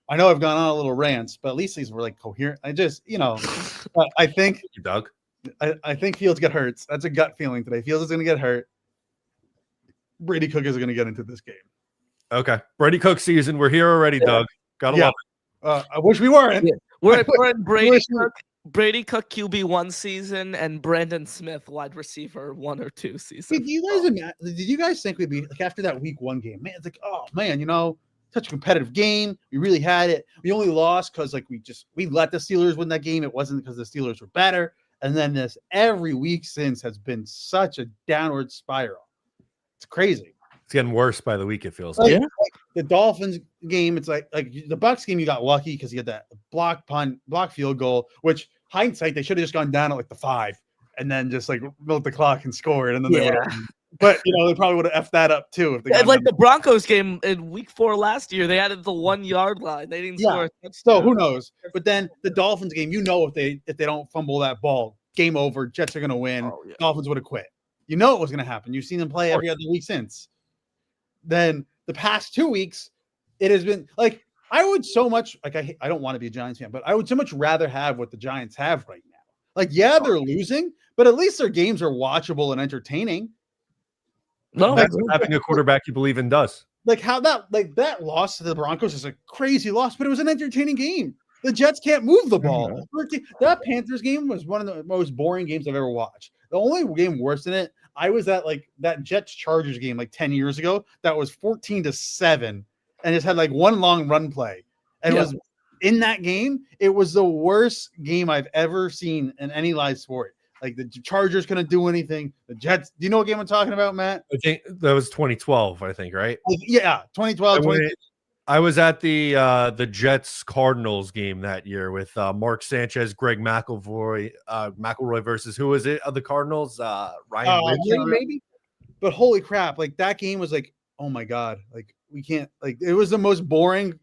I know I've gone on a little rants, but at least these were like coherent. I just, I think Doug. I think Fields get hurt. That's a gut feeling today. Fields is going to get hurt. Brady Cook is going to get into this game. Okay. Brady Cook season. We're here already, Doug. Gotta love it. I wish we weren't. Yeah. We're in Brady Cook QB1 season and Brandon Smith wide receiver 1 or 2 season. Did you guys think we'd be like after that week 1 game? Man, it's like, oh man, such a competitive game. We really had it. We only lost because like we let the Steelers win that game. It wasn't because the Steelers were better. And then this every week since has been such a downward spiral. It's crazy. It's getting worse by the week, it feels like the Dolphins game. It's like the Bucs game, you got lucky because you had that block field goal, which hindsight, they should have just gone down at like the 5 and then just like milk the clock and scored. And then they would have, but they probably would have effed that up too. If they like the Broncos game in week 4 last year, they added the 1 yard line. They didn't score. So who knows? But then the Dolphins game, if they don't fumble that ball, game over. Jets are going to win. Dolphins would have quit. It was going to happen. You've seen them play every other week since. Then the past 2 weeks, it has been like I would so much like I don't want to be a Giants fan, but I would so much rather have what the Giants have right now. Like, they're losing, but at least their games are watchable and entertaining. No, that's what having a quarterback you believe in does. Like how that loss to the Broncos is a crazy loss, but it was an entertaining game. The Jets can't move the ball. That Panthers game was one of the most boring games I've ever watched. The only game worse than it, I was at like that Jets Chargers game like 10 years ago. That was 14-7 and just had like one long run play. And it was in that game. It was the worst game I've ever seen in any live sport. Like the Chargers couldn't do anything. The Jets. Do you know what game I'm talking about, Matt? I think that was 2012. I think, right? Yeah, 2012. I was at the Jets Cardinals game that year with Mark Sanchez, Greg McElroy versus who was it? The Cardinals, Ryan Ridley, maybe. But holy crap! Like that game was like, oh my god! Like we can't. Like it was the most boring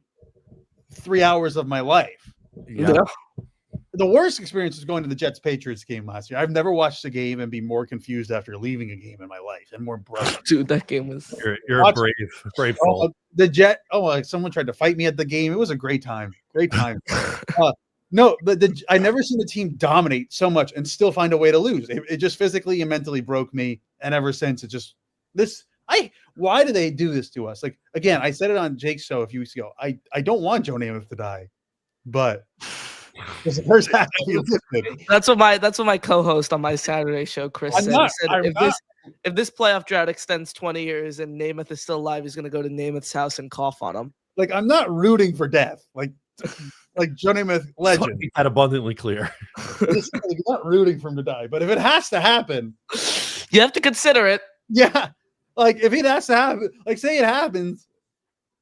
3 hours of my life. Yeah. The worst experience was going to the Jets Patriots game last year. I've never watched a game and be more confused after leaving a game in my life and more broken. Dude, that game was. You're a brave soul. Like someone tried to fight me at the game. It was a great time. Great time. No, but I never seen the team dominate so much and still find a way to lose. It just physically and mentally broke me. And ever since, it just why do they do this to us? Like again, I said it on Jake's show a few weeks ago. I don't want Joe Namath to die, but. That's what my co-host on my Saturday show, Chris said. He said if this playoff drought extends 20 years and Namath is still alive, he's going to go to Namath's house and cough on him. Like I'm not rooting for death. Like Joe Namath, legend. That abundantly clear. I'm not rooting for him to die, but if it has to happen, you have to consider it. Yeah, like if it has to happen, like say it happens,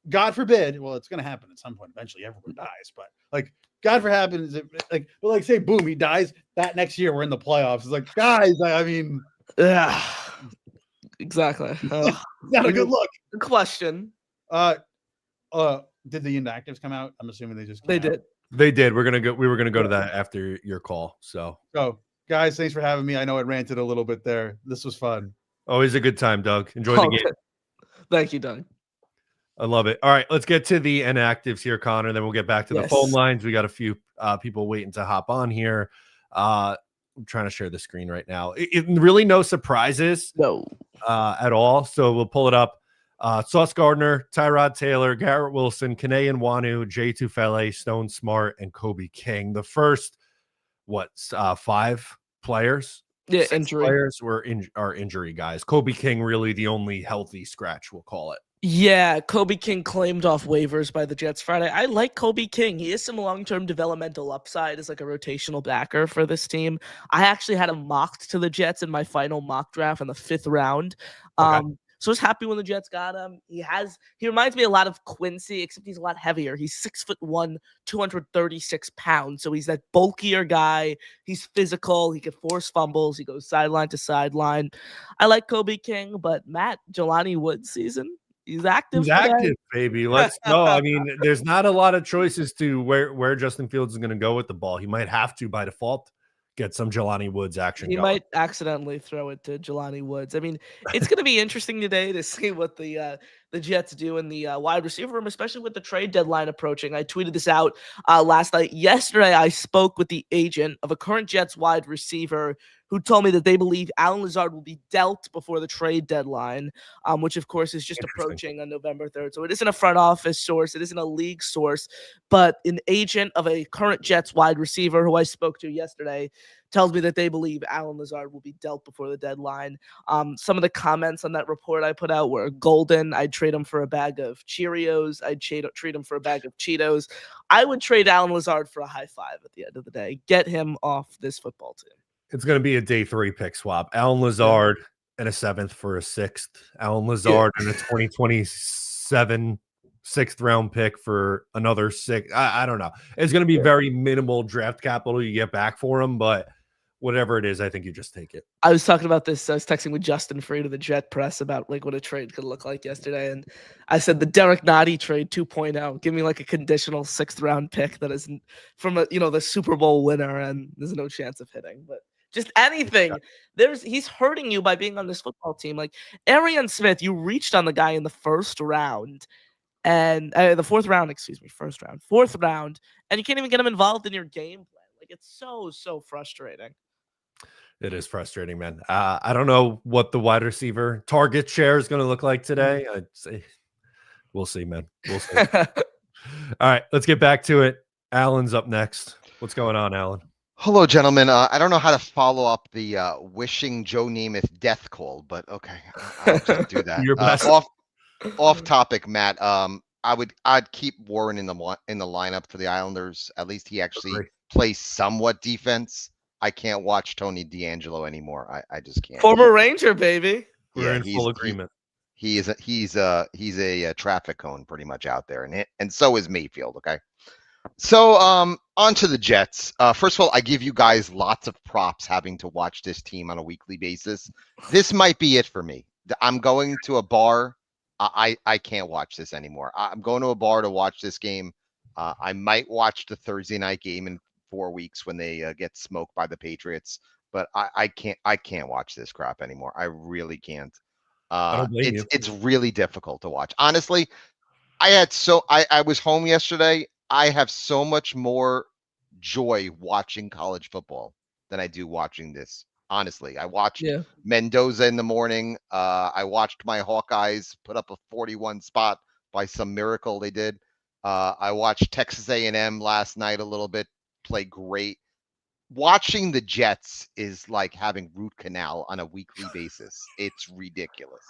God forbid. Well, it's going to happen at some point. Eventually, everyone dies, but like. God for happens, like say, boom, he dies. That next year, we're in the playoffs. It's like, guys, I mean, yeah, exactly. Not a good look. Good question. Did the inactives come out? I'm assuming they just did. They did. We were gonna go to that after your call. So, guys, thanks for having me. I know I ranted a little bit there. This was fun. Always a good time, Doug. Enjoy the game. Thank you, Doug. I love it. All right, let's get to the inactives here, Connor. Then we'll get back to the phone lines. We got a few people waiting to hop on here. I'm trying to share the screen right now. Really no surprises at all. So we'll pull it up. Sauce Gardner, Tyrod Taylor, Garrett Wilson, Kene Nwanu, Jay Tufele, Stone Smart, and Kobe King. The first, 5 players? Yeah, 6 injury. Players are injury guys. Kobe King really the only healthy scratch, we'll call it. Yeah, Kobe King claimed off waivers by the Jets Friday. I like Kobe King. He has some long-term developmental upside as like a rotational backer for this team. I actually had him mocked to the Jets in my final mock draft in the 5th round. So I was happy when the Jets got him. He reminds me a lot of Quincy, except he's a lot heavier. He's 6'1", 236 pounds. So he's that bulkier guy. He's physical. He can force fumbles. He goes sideline to sideline. I like Kobe King, but Matt, Jelani Woods season. He's active. He's active, baby. Let's go. I mean, there's not a lot of choices to where Justin Fields is going to go with the ball. He might have to, by default, get some Jelani Woods action. He might accidentally throw it to Jelani Woods. I mean, it's going to be interesting today to see what the Jets do in the wide receiver room, especially with the trade deadline approaching. I tweeted this out last night. Yesterday, I spoke with the agent of a current Jets wide receiver who told me that they believe Allen Lazard will be dealt before the trade deadline, which of course is just approaching on November 3rd. So it isn't a front office source, it isn't a league source, but an agent of a current Jets wide receiver who I spoke to yesterday tells me that they believe Allen Lazard will be dealt before the deadline. Some of the comments on that report I put out were golden. I'd trade him for a bag of Cheerios. I'd trade him for a bag of Cheetos. I would trade Allen Lazard for a high five at the end of the day. Get him off this football team. It's going to be a day 3 pick swap. Allen Lazard and a 7th for a 6th. Allen Lazard and a 2027 6th round pick for another 6. I don't know. It's going to be very minimal draft capital you get back for him, but whatever it is, I think you just take it. I was talking about this. I was texting with Justin Freed of the Jet Press about like what a trade could look like yesterday, and I said the Derek Nottie trade 2.0. Give me like a conditional 6th round pick that isn't from the Super Bowl winner, and there's no chance of hitting. But just anything. He's hurting you by being on this football team. Like Arian Smith, you reached on the guy in the first round, and the fourth round, and you can't even get him involved in your game plan. Like it's so frustrating. It is frustrating, man. I don't know what the wide receiver target share is going to look like today. I'd say we'll see, man. We'll see. All right, let's get back to it. Alan's up next. What's going on, Alan? Hello, gentlemen. I don't know how to follow up the wishing Joe Namath death call, but okay, I'll just do that. Your best. Off topic, Matt. I'd keep Warren in the lineup for the Islanders. At least he actually plays somewhat defense. I can't watch Tony D'Angelo anymore. I just can't. Former Ranger, baby. We're in full agreement. He's a traffic cone pretty much out there, and so is Mayfield. Okay. So on to the Jets. First of all, I give you guys lots of props having to watch this team on a weekly basis. This might be it for me. I'm going to a bar. I can't watch this anymore. I'm going to a bar to watch this game. I might watch the Thursday night game in 4 weeks when they get smoked by the Patriots, but I can't watch this crap anymore. I really can't. It's really difficult to watch. Honestly, I was home yesterday. I have so much more joy watching college football than I do watching this. Honestly, I watched Mendoza in the morning. I watched my Hawkeyes put up a 41 spot by some miracle they did. I watched Texas A&M last night a little bit, play great. Watching the Jets is like having root canal on a weekly basis. It's ridiculous.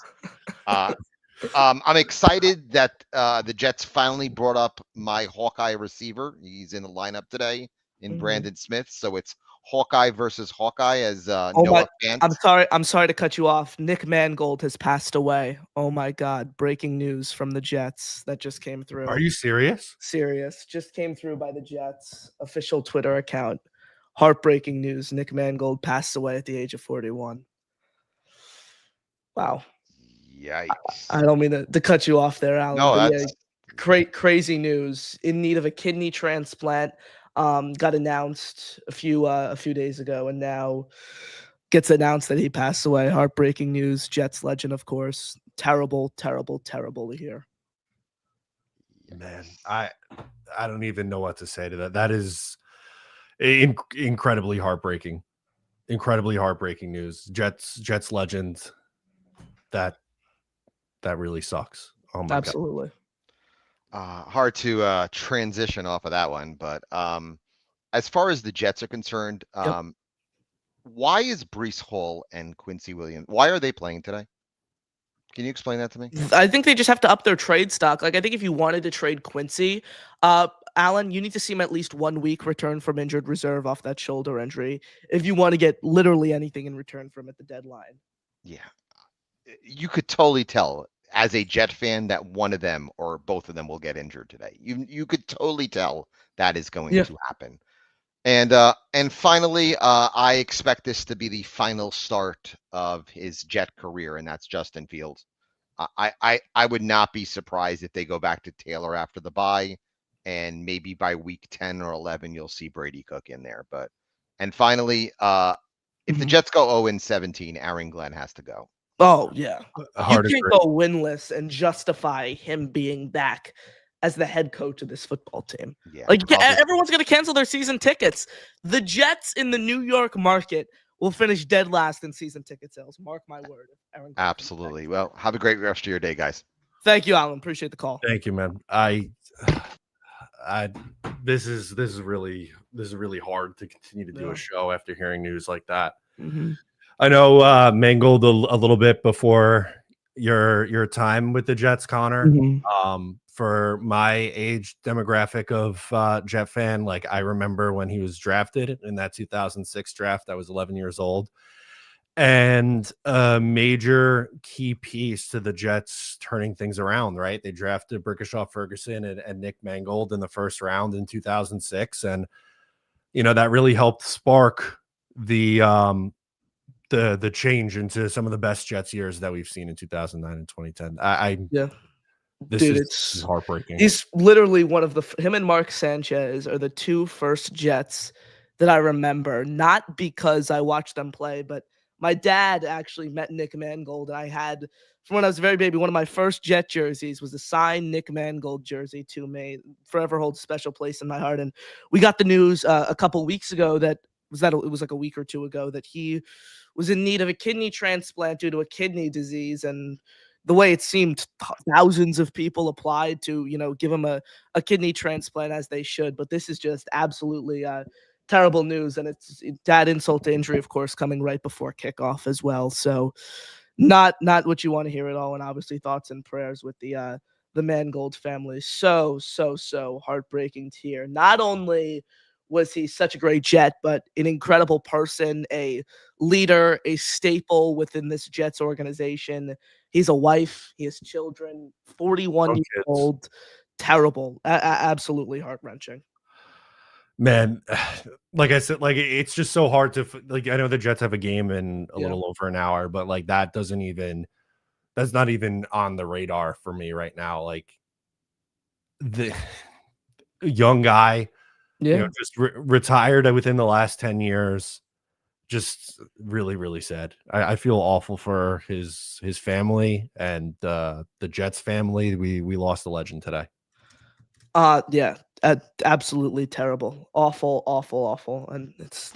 I'm excited that the Jets finally brought up my Hawkeye receiver. He's in the lineup today in Brandon Smith. So it's Hawkeye versus Hawkeye as Noah Fant. I'm sorry to cut you off. Nick Mangold has passed away. Oh my God. Breaking news from the Jets that just came through. Are you serious? Serious. Just came through by the Jets official Twitter account. Heartbreaking news. Nick Mangold passed away at the age of 41. Wow. Yikes. I don't mean to cut you off there, Alan. No, that's crazy news. In need of a kidney transplant. Got announced a few days ago, and now gets announced that he passed away. Heartbreaking news. Jets legend, of course. Terrible to hear. Man, I don't even know what to say to that. That is incredibly heartbreaking. Incredibly heartbreaking news. Jets legend. That really sucks. Oh my Absolutely. God. Hard to transition off of that one, but as far as the Jets are concerned, why is Breece Hall and Quincy Williams, why are they playing today? Can you explain that to me? I think they just have to up their trade stock. Like I think if you wanted to trade Quincy, Alan, you need to see him at least 1 week return from injured reserve off that shoulder injury if you want to get literally anything in return from at the deadline. Yeah. You could totally tell as a Jet fan that one of them or both of them will get injured today. You could totally tell that is going to happen. And finally, I expect this to be the final start of his Jet career, and that's Justin Fields. I would not be surprised if they go back to Taylor after the bye, and maybe by week 10 or 11 you'll see Brady Cook in there. And finally, if the Jets go 0-17, Aaron Glenn has to go. Oh, yeah. You can't go winless and justify him being back as the head coach of this football team. Yeah, like everyone's going to cancel their season tickets. The Jets in the New York market we'll finish dead last in season ticket sales. Mark my word. Absolutely. Well, have a great rest of your day, guys. Thank you, Alan. Appreciate the call. Thank you, man. This is really hard to continue to do a show after hearing news like that. Mm-hmm. I know mangled a little bit before your time with the Jets, Connor. Mm-hmm. For my age demographic of Jet fan, like I remember when he was drafted in that 2006 draft. I was 11 years old, and a major key piece to the Jets turning things around. Right, they drafted Brickashaw Ferguson and Nick Mangold in the first round in 2006, and that really helped spark the change into some of the best Jets years that we've seen in 2009 and 2010. This is heartbreaking. He's literally one of him and Mark Sanchez are the two first Jets that I remember, not because I watched them play, but my dad actually met Nick Mangold. And I had, from when I was a very baby, one of my first Jet jerseys was a signed Nick Mangold jersey to me. Forever holds a special place in my heart. And we got the news a couple weeks ago it was like a week or two ago that he was in need of a kidney transplant due to a kidney disease. And the way it seemed, thousands of people applied to, give him a kidney transplant, as they should. But this is just absolutely terrible news. And it's that insult to injury, of course, coming right before kickoff as well. So not what you want to hear at all. And obviously thoughts and prayers with the Mangold family. So heartbreaking to hear. Not only was he such a great Jet, but an incredible person, a leader, a staple within this Jets organization. He's a wife. He has children, 41 years old. Terrible. Absolutely heart-wrenching. Man, like I said, like it's just so hard to, like, I know the Jets have a game in a little over an hour, but like that's not even on the radar for me right now. Like the young guy, just retired within the last 10 years. Just really, really sad. I feel awful for his family and the Jets family. We lost a legend today. Absolutely terrible. Awful. And it's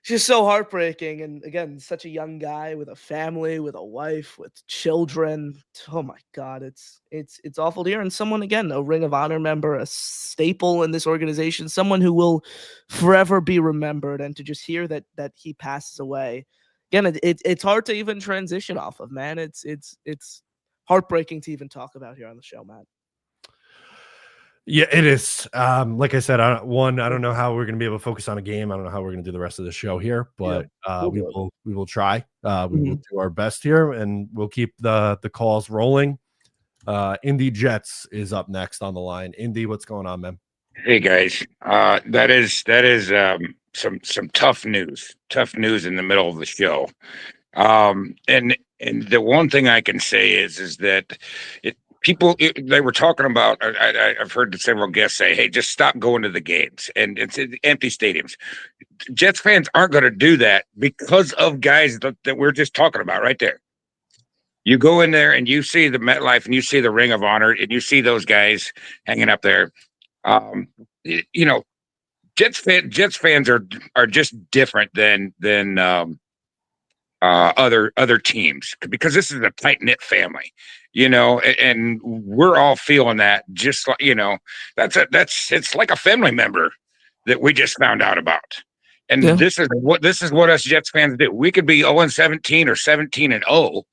just so heartbreaking. And again, such a young guy with a family, with a wife, with children. Oh my God, it's awful to hear. And someone, again, a Ring of Honor member, a staple in this organization, someone who will forever be remembered. And to just hear that he passes away, again, it's hard to even transition off of, man. It's heartbreaking to even talk about here on the show, Matt. Yeah, it is. Like I said, I don't know how we're going to be able to focus on a game. I don't know how we're going to do the rest of the show here, but we will try. We will do our best here, and we'll keep the calls rolling. Indy Jets is up next on the line. Indy, what's going on, man? Hey guys, that is some tough news. Tough news in the middle of the show. And the one thing I can say is that they were talking about, I've heard several guests say, hey, just stop going to the games, and it's empty stadiums. Jets fans aren't going to do that because of guys that we're just talking about right there. You go in there and you see the MetLife and you see the Ring of Honor and you see those guys hanging up there. Jets fans are just different than other teams, because this is a tight-knit family, and we're all feeling that, just like, it's like a family member that we just found out about. And this is what us Jets fans do. We could be 0-17 or 17-0,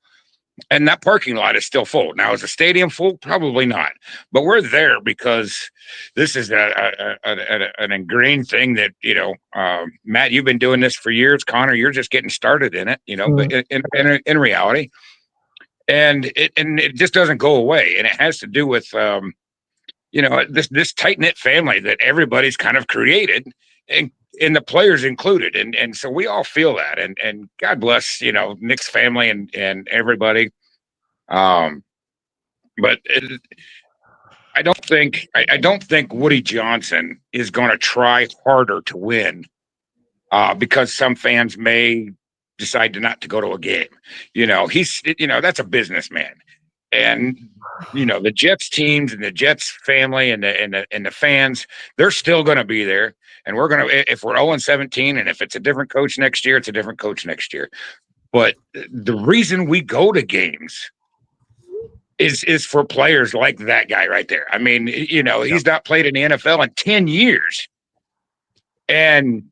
and that parking lot is still full. Now, is the stadium full? Probably not. But we're there because this is an ingrained thing that, Matt, you've been doing this for years. Connor, you're just getting started in it, but in reality. And it just doesn't go away. And it has to do with, this tight-knit family that everybody's kind of created, and the players included. And so we all feel that, and God bless, Nick's family and everybody. But I don't think Woody Johnson is going to try harder to win, because some fans may decide not to go to a game. He's, that's a businessman. And the Jets teams and the Jets family and the fans, they're still going to be there. And we're going to, if we're 0-17, and if it's a different coach next year, it's a different coach next year. But the reason we go to games is for players like that guy right there. I mean, he's not played in the NFL in 10 years. And,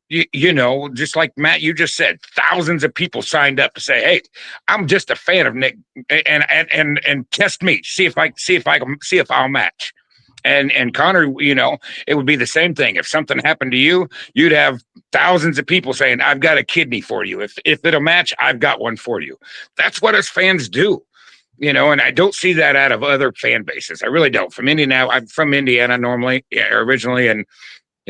just like Matt, you just said, thousands of people signed up to say, hey, I'm just a fan of Nick and test me, see if I'll match. And Connor, it would be the same thing. If something happened to you, you'd have thousands of people saying, I've got a kidney for you. If it'll match, I've got one for you. That's what us fans do. And I don't see that out of other fan bases. I really don't. From Indiana, I'm from Indiana normally, originally, and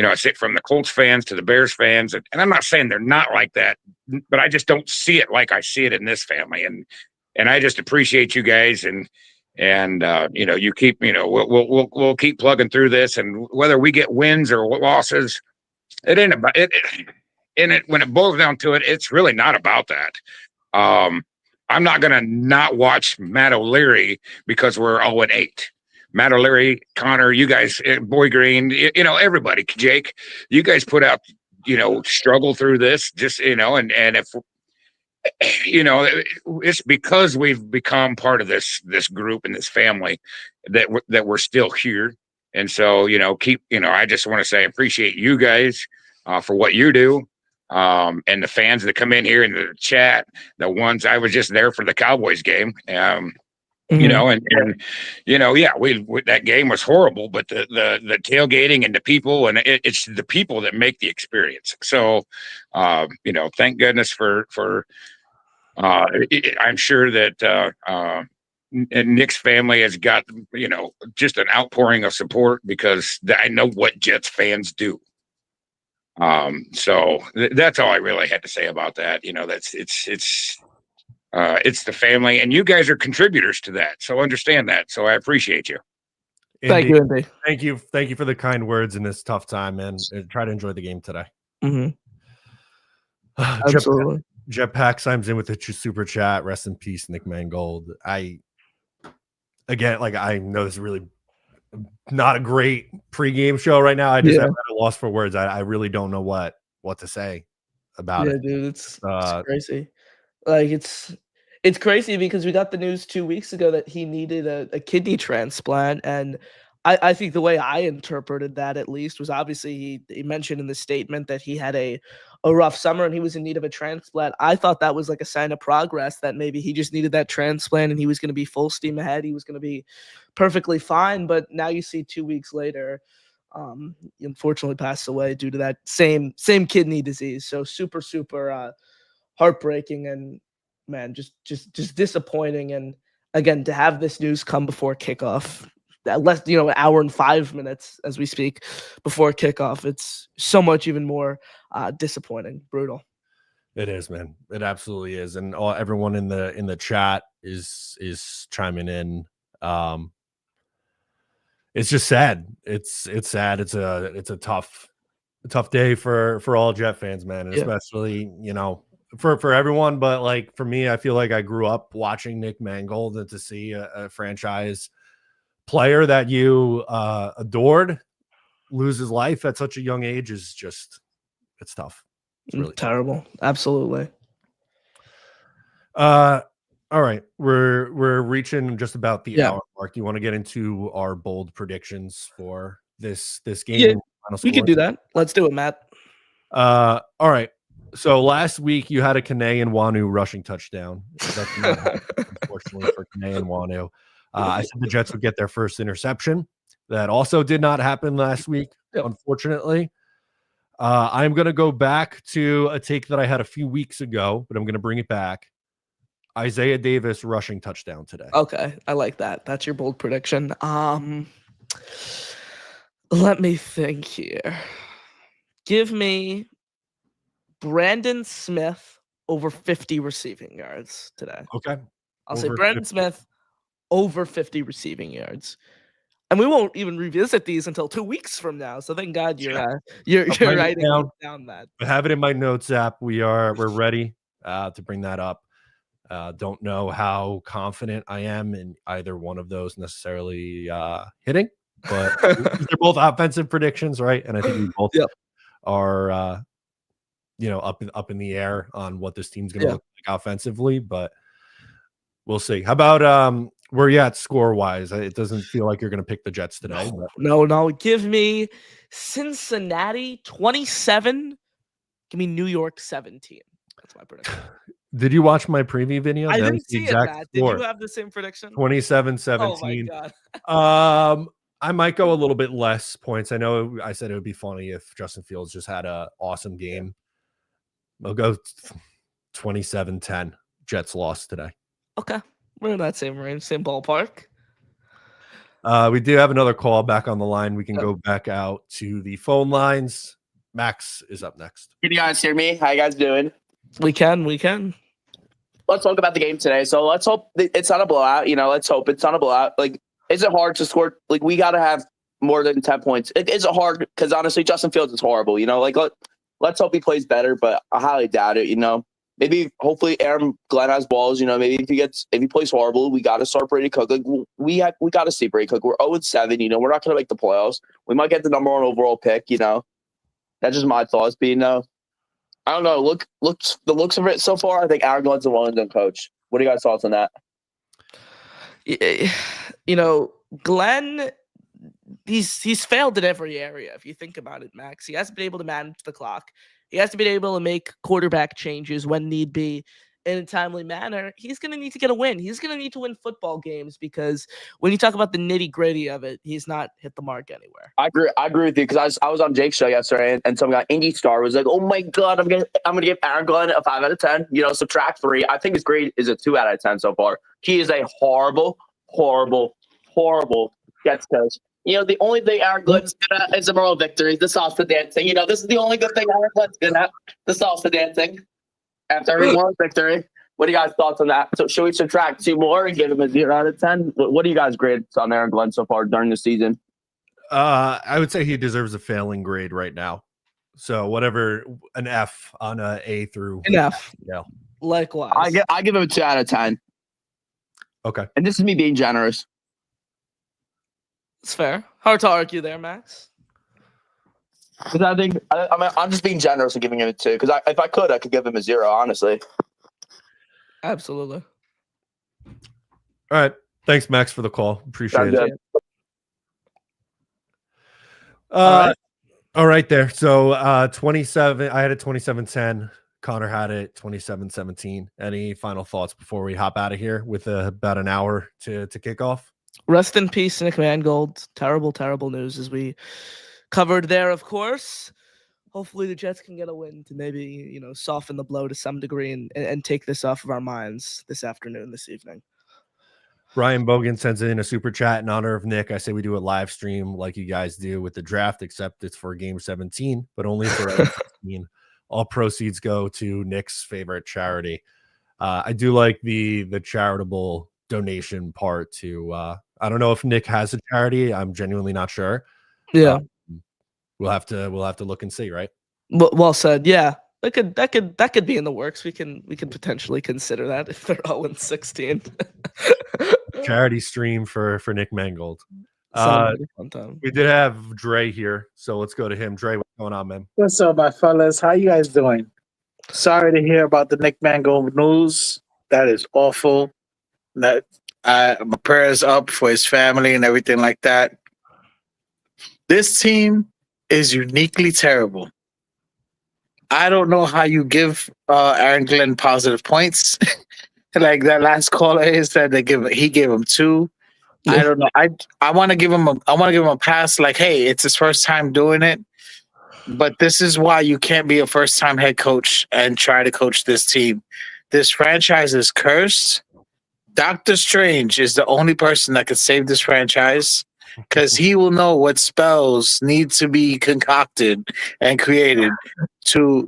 I sit from the Colts fans to the Bears fans, and I'm not saying they're not like that, but I just don't see it like I see it in this family, and I just appreciate you guys, and you keep, we'll keep plugging through this, and whether we get wins or losses, it ain't about it. When it boils down to it, it's really not about that. I'm not gonna not watch Matt O'Leary because we're 0-8. Matt O'Leary, Connor, you guys, Boy Green, everybody, Jake, you guys put out, struggle through this, just, and if, it's because we've become part of this group and this family that we're still here. And so, I just want to say, I appreciate you guys for what you do. And the fans that come in here in the chat, the ones I was just there for the Cowboys game, we that game was horrible, but the tailgating and the people, and it's the people that make the experience. So, thank goodness for I'm sure that and Nick's family has got, just an outpouring of support because I know what Jets fans do. So that's all I really had to say about that. It's the family, and you guys are contributors to that. So understand that. So I appreciate you. Thank you, Andy. Thank you for the kind words in this tough time, man. Try to enjoy the game today. Mm-hmm. Absolutely. Jetpack signs in with a super chat. Rest in peace, Nick Mangold. I know this is really not a great pregame show right now. I just am at a loss for words. I really don't know what to say about it. Yeah, dude, it's crazy. Like it's crazy because we got the news 2 weeks ago that he needed a kidney transplant, and I think the way I interpreted that, at least, was obviously he mentioned in the statement that he had a rough summer and he was in need of a transplant. I thought that was like a sign of progress, that maybe he just needed that transplant and he was going to be full steam ahead. He was going to be perfectly fine. But now you see 2 weeks later, he unfortunately passed away due to that same kidney disease. So super heartbreaking, and man, just disappointing. And again, to have this news come before kickoff, less, an hour and 5 minutes as we speak before kickoff, it's so much even more disappointing, brutal. It is, man. It absolutely is. And everyone in the chat is chiming in. It's just sad. It's sad. It's a tough day for all Jet fans, man, and especially, for everyone. But like for me, I feel like I grew up watching Nick Mangold, and to see a franchise player that you adored lose his life at such a young age is just, it's tough. It's really terrible. Tough. Absolutely. All right, we're reaching just about the hour mark. Do you want to get into our bold predictions for this game? Yeah, we can do that. Let's do it, Matt. All right. So last week you had a Kane and Wanu rushing touchdown. That's not unfortunately for Kane and Wanu. I said the Jets would get their first interception. That also did not happen last week, unfortunately. I'm going to go back to a take that I had a few weeks ago, but I'm going to bring it back. Isaiah Davis rushing touchdown today. Okay, I like that. That's your bold prediction. Let me think here. Give me Brandon Smith over 50 receiving yards today. Okay. I'll say Brandon Smith over 50 receiving yards. And we won't even revisit these until 2 weeks from now. So thank God you're writing down that. I have it in my notes app. We're ready to bring that up. Don't know how confident I am in either one of those necessarily hitting, but they're both offensive predictions, right? And I think we both are, up in the air on what this team's going to look like offensively, but we'll see. How about where you at score-wise? It doesn't feel like you're going to pick the Jets today. No. Give me Cincinnati 27. Give me New York 17. That's my prediction. Did you watch my preview video? I didn't see it, Matt. Did you have the same prediction? 27-17. Oh, my God. I might go a little bit less points. I know I said it would be funny if Justin Fields just had an awesome game. I'll go 27-10. Jets lost today. Okay. We're in that same range, same ballpark. We do have another call back on the line. We can go back out to the phone lines. Max is up next. Can you guys hear me? How you guys doing? We can. Let's talk about the game today. So let's hope it's not a blowout. Let's hope it's not a blowout. Like, is it hard to score? Like, we got to have more than 10 points. Is it hard? Because honestly, Justin Fields is horrible. Like, let's hope he plays better, but I highly doubt it. Maybe, hopefully, Aaron Glenn has balls. Maybe if he plays horrible, we got to start Brady Cook. Like, we got to see Brady Cook. We're 0-7. We're not going to make the playoffs. We might get the number 1 overall pick. That's just my thoughts. But I don't know. The looks of it so far, I think Aaron Glenn's a well-done coach. What are you guys' thoughts on that? Glenn, he's failed in every area. If you think about it, Max, he hasn't been able to manage the clock. He has to be able to make quarterback changes when need be in a timely manner. He's going to need to get a win. He's going to need to win football games because when you talk about the nitty-gritty of it, he's not hit the mark anywhere. I agree with you because I was on Jake's show yesterday and some guy, Indy Star, was like, "Oh my God, I'm gonna give Aaron Glenn a 5 out of 10." Subtract 3. I think his grade is a 2 out of 10 so far. He is a horrible Jets coach. The only thing Aaron Glenn's good at is the moral victory, the salsa dancing. This is the only good thing Aaron Glenn's good at, the salsa dancing. After every moral victory. What are you guys' thoughts on that? So should we subtract 2 more and give him a 0 out of 10? What are you guys' grades on Aaron Glenn so far during the season? I would say he deserves a failing grade right now. So whatever, an F on a A through an F. Yeah. Likewise. I give him a 2 out of 10. Okay. And this is me being generous. It's fair. Hard to argue there, Max. Because I think I'm just being generous and giving him a 2. Because if I could give him a 0, honestly. Absolutely. All right. Thanks, Max, for the call. Appreciate it. All right there. So 27. I had it 27-10. Connor had it 27-17. Any final thoughts before we hop out of here with about an hour to kick off? Rest in peace, Nick Mangold. Terrible news as we covered there, of course. Hopefully the Jets can get a win to maybe, soften the blow to some degree and take this off of our minds this evening. Brian Bogan sends in a super chat in honor of Nick. I say we do a live stream like you guys do with the draft, except it's for game 17, but only for 17. All proceeds go to Nick's favorite charity. I do like the charitable donation part to I don't know if Nick has a charity. I'm genuinely not sure. Yeah. We'll have to look and see, right? Well said. Yeah. That could be in the works. We can potentially consider that if they're 0-16. Charity stream for Nick Mangold. We did have Dre here, so let's go to him. Dre, what's going on, man? What's up, my fellas? How you guys doing? Sorry to hear about the Nick Mangold news. That is awful. That my prayers up for his family and everything like that. This team is uniquely terrible. I don't know how you give Aaron Glenn positive points. Like that last caller said, he gave him 2. Yeah. I don't know. I want to give him a pass. Like, hey, it's his first time doing it, but this is why you can't be a first time head coach and try to coach this team. This franchise is cursed. Doctor Strange is the only person that could save this franchise because he will know what spells need to be concocted and created to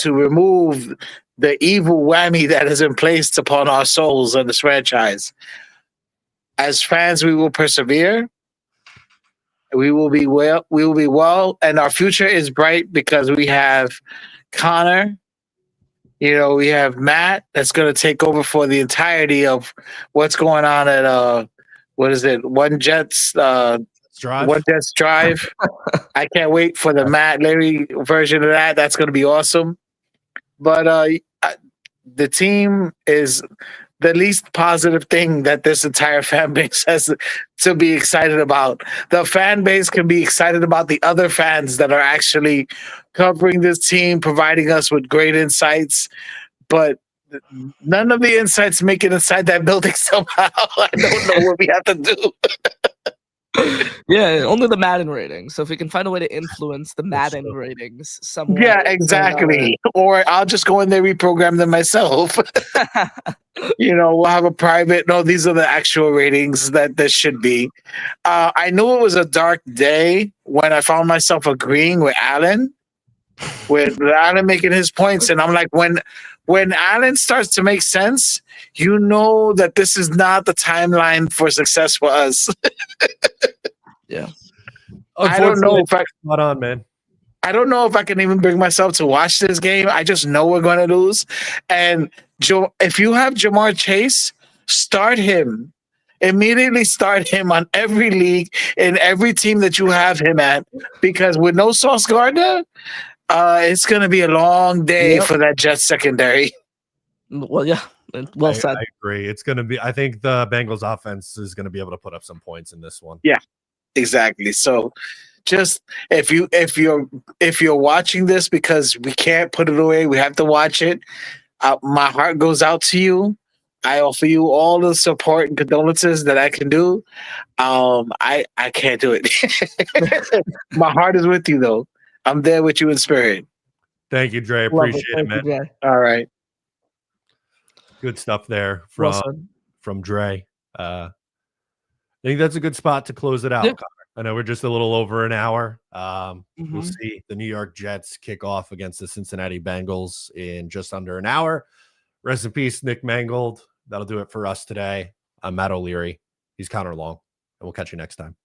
remove the evil whammy that is in place upon our souls of this franchise. As fans, we will persevere. We will be well, and our future is bright because we have Connor, You know, we have Matt that's going to take over for the entirety of what's going on at what is it? One Jets Drive. I can't wait for the Matt Larry version of that. That's going to be awesome. But the team is the least positive thing that this entire fan base has to be excited about. The fan base can be excited about the other fans that are actually covering this team, providing us with great insights, but none of the insights make it inside that building somehow. I don't know what we have to do. Yeah, only the Madden ratings. So if we can find a way to influence the Madden ratings somewhat. Yeah, exactly. Or I'll just go in there, reprogram them myself. You know, we'll have a private. No, these are the actual ratings that this should be. I knew it was a dark day when I found myself agreeing with Alan making his points, and I'm like, when Alan starts to make sense, you know that this is not the timeline for success for us. Yeah. I don't know if I not on, man. I don't know if I can even bring myself to watch this game. I just know we're going to lose. And if you have Jamar Chase, start him. Immediately start him on every league in every team that you have him at, because with no Sauce Gardner, it's going to be a long day for that Jets secondary. Well, yeah. Well said. I agree. It's going to be. I think the Bengals offense is going to be able to put up some points in this one. Yeah, exactly. So, just if you're watching this because we can't put it away, we have to watch it. My heart goes out to you. I offer you all the support and condolences that I can do. I can't do it. My heart is with you, though. I'm there with you in spirit. Thank you, Dre. Appreciate it, man. You, all right. Good stuff there from Dre. I think that's a good spot to close it out, Connor. I know we're just a little over an hour. We'll see the New York Jets kick off against the Cincinnati Bengals in just under an hour. Rest in peace, Nick Mangold. That'll do it for us today. I'm Matt O'Leary. He's Connor Long, and we'll catch you next time.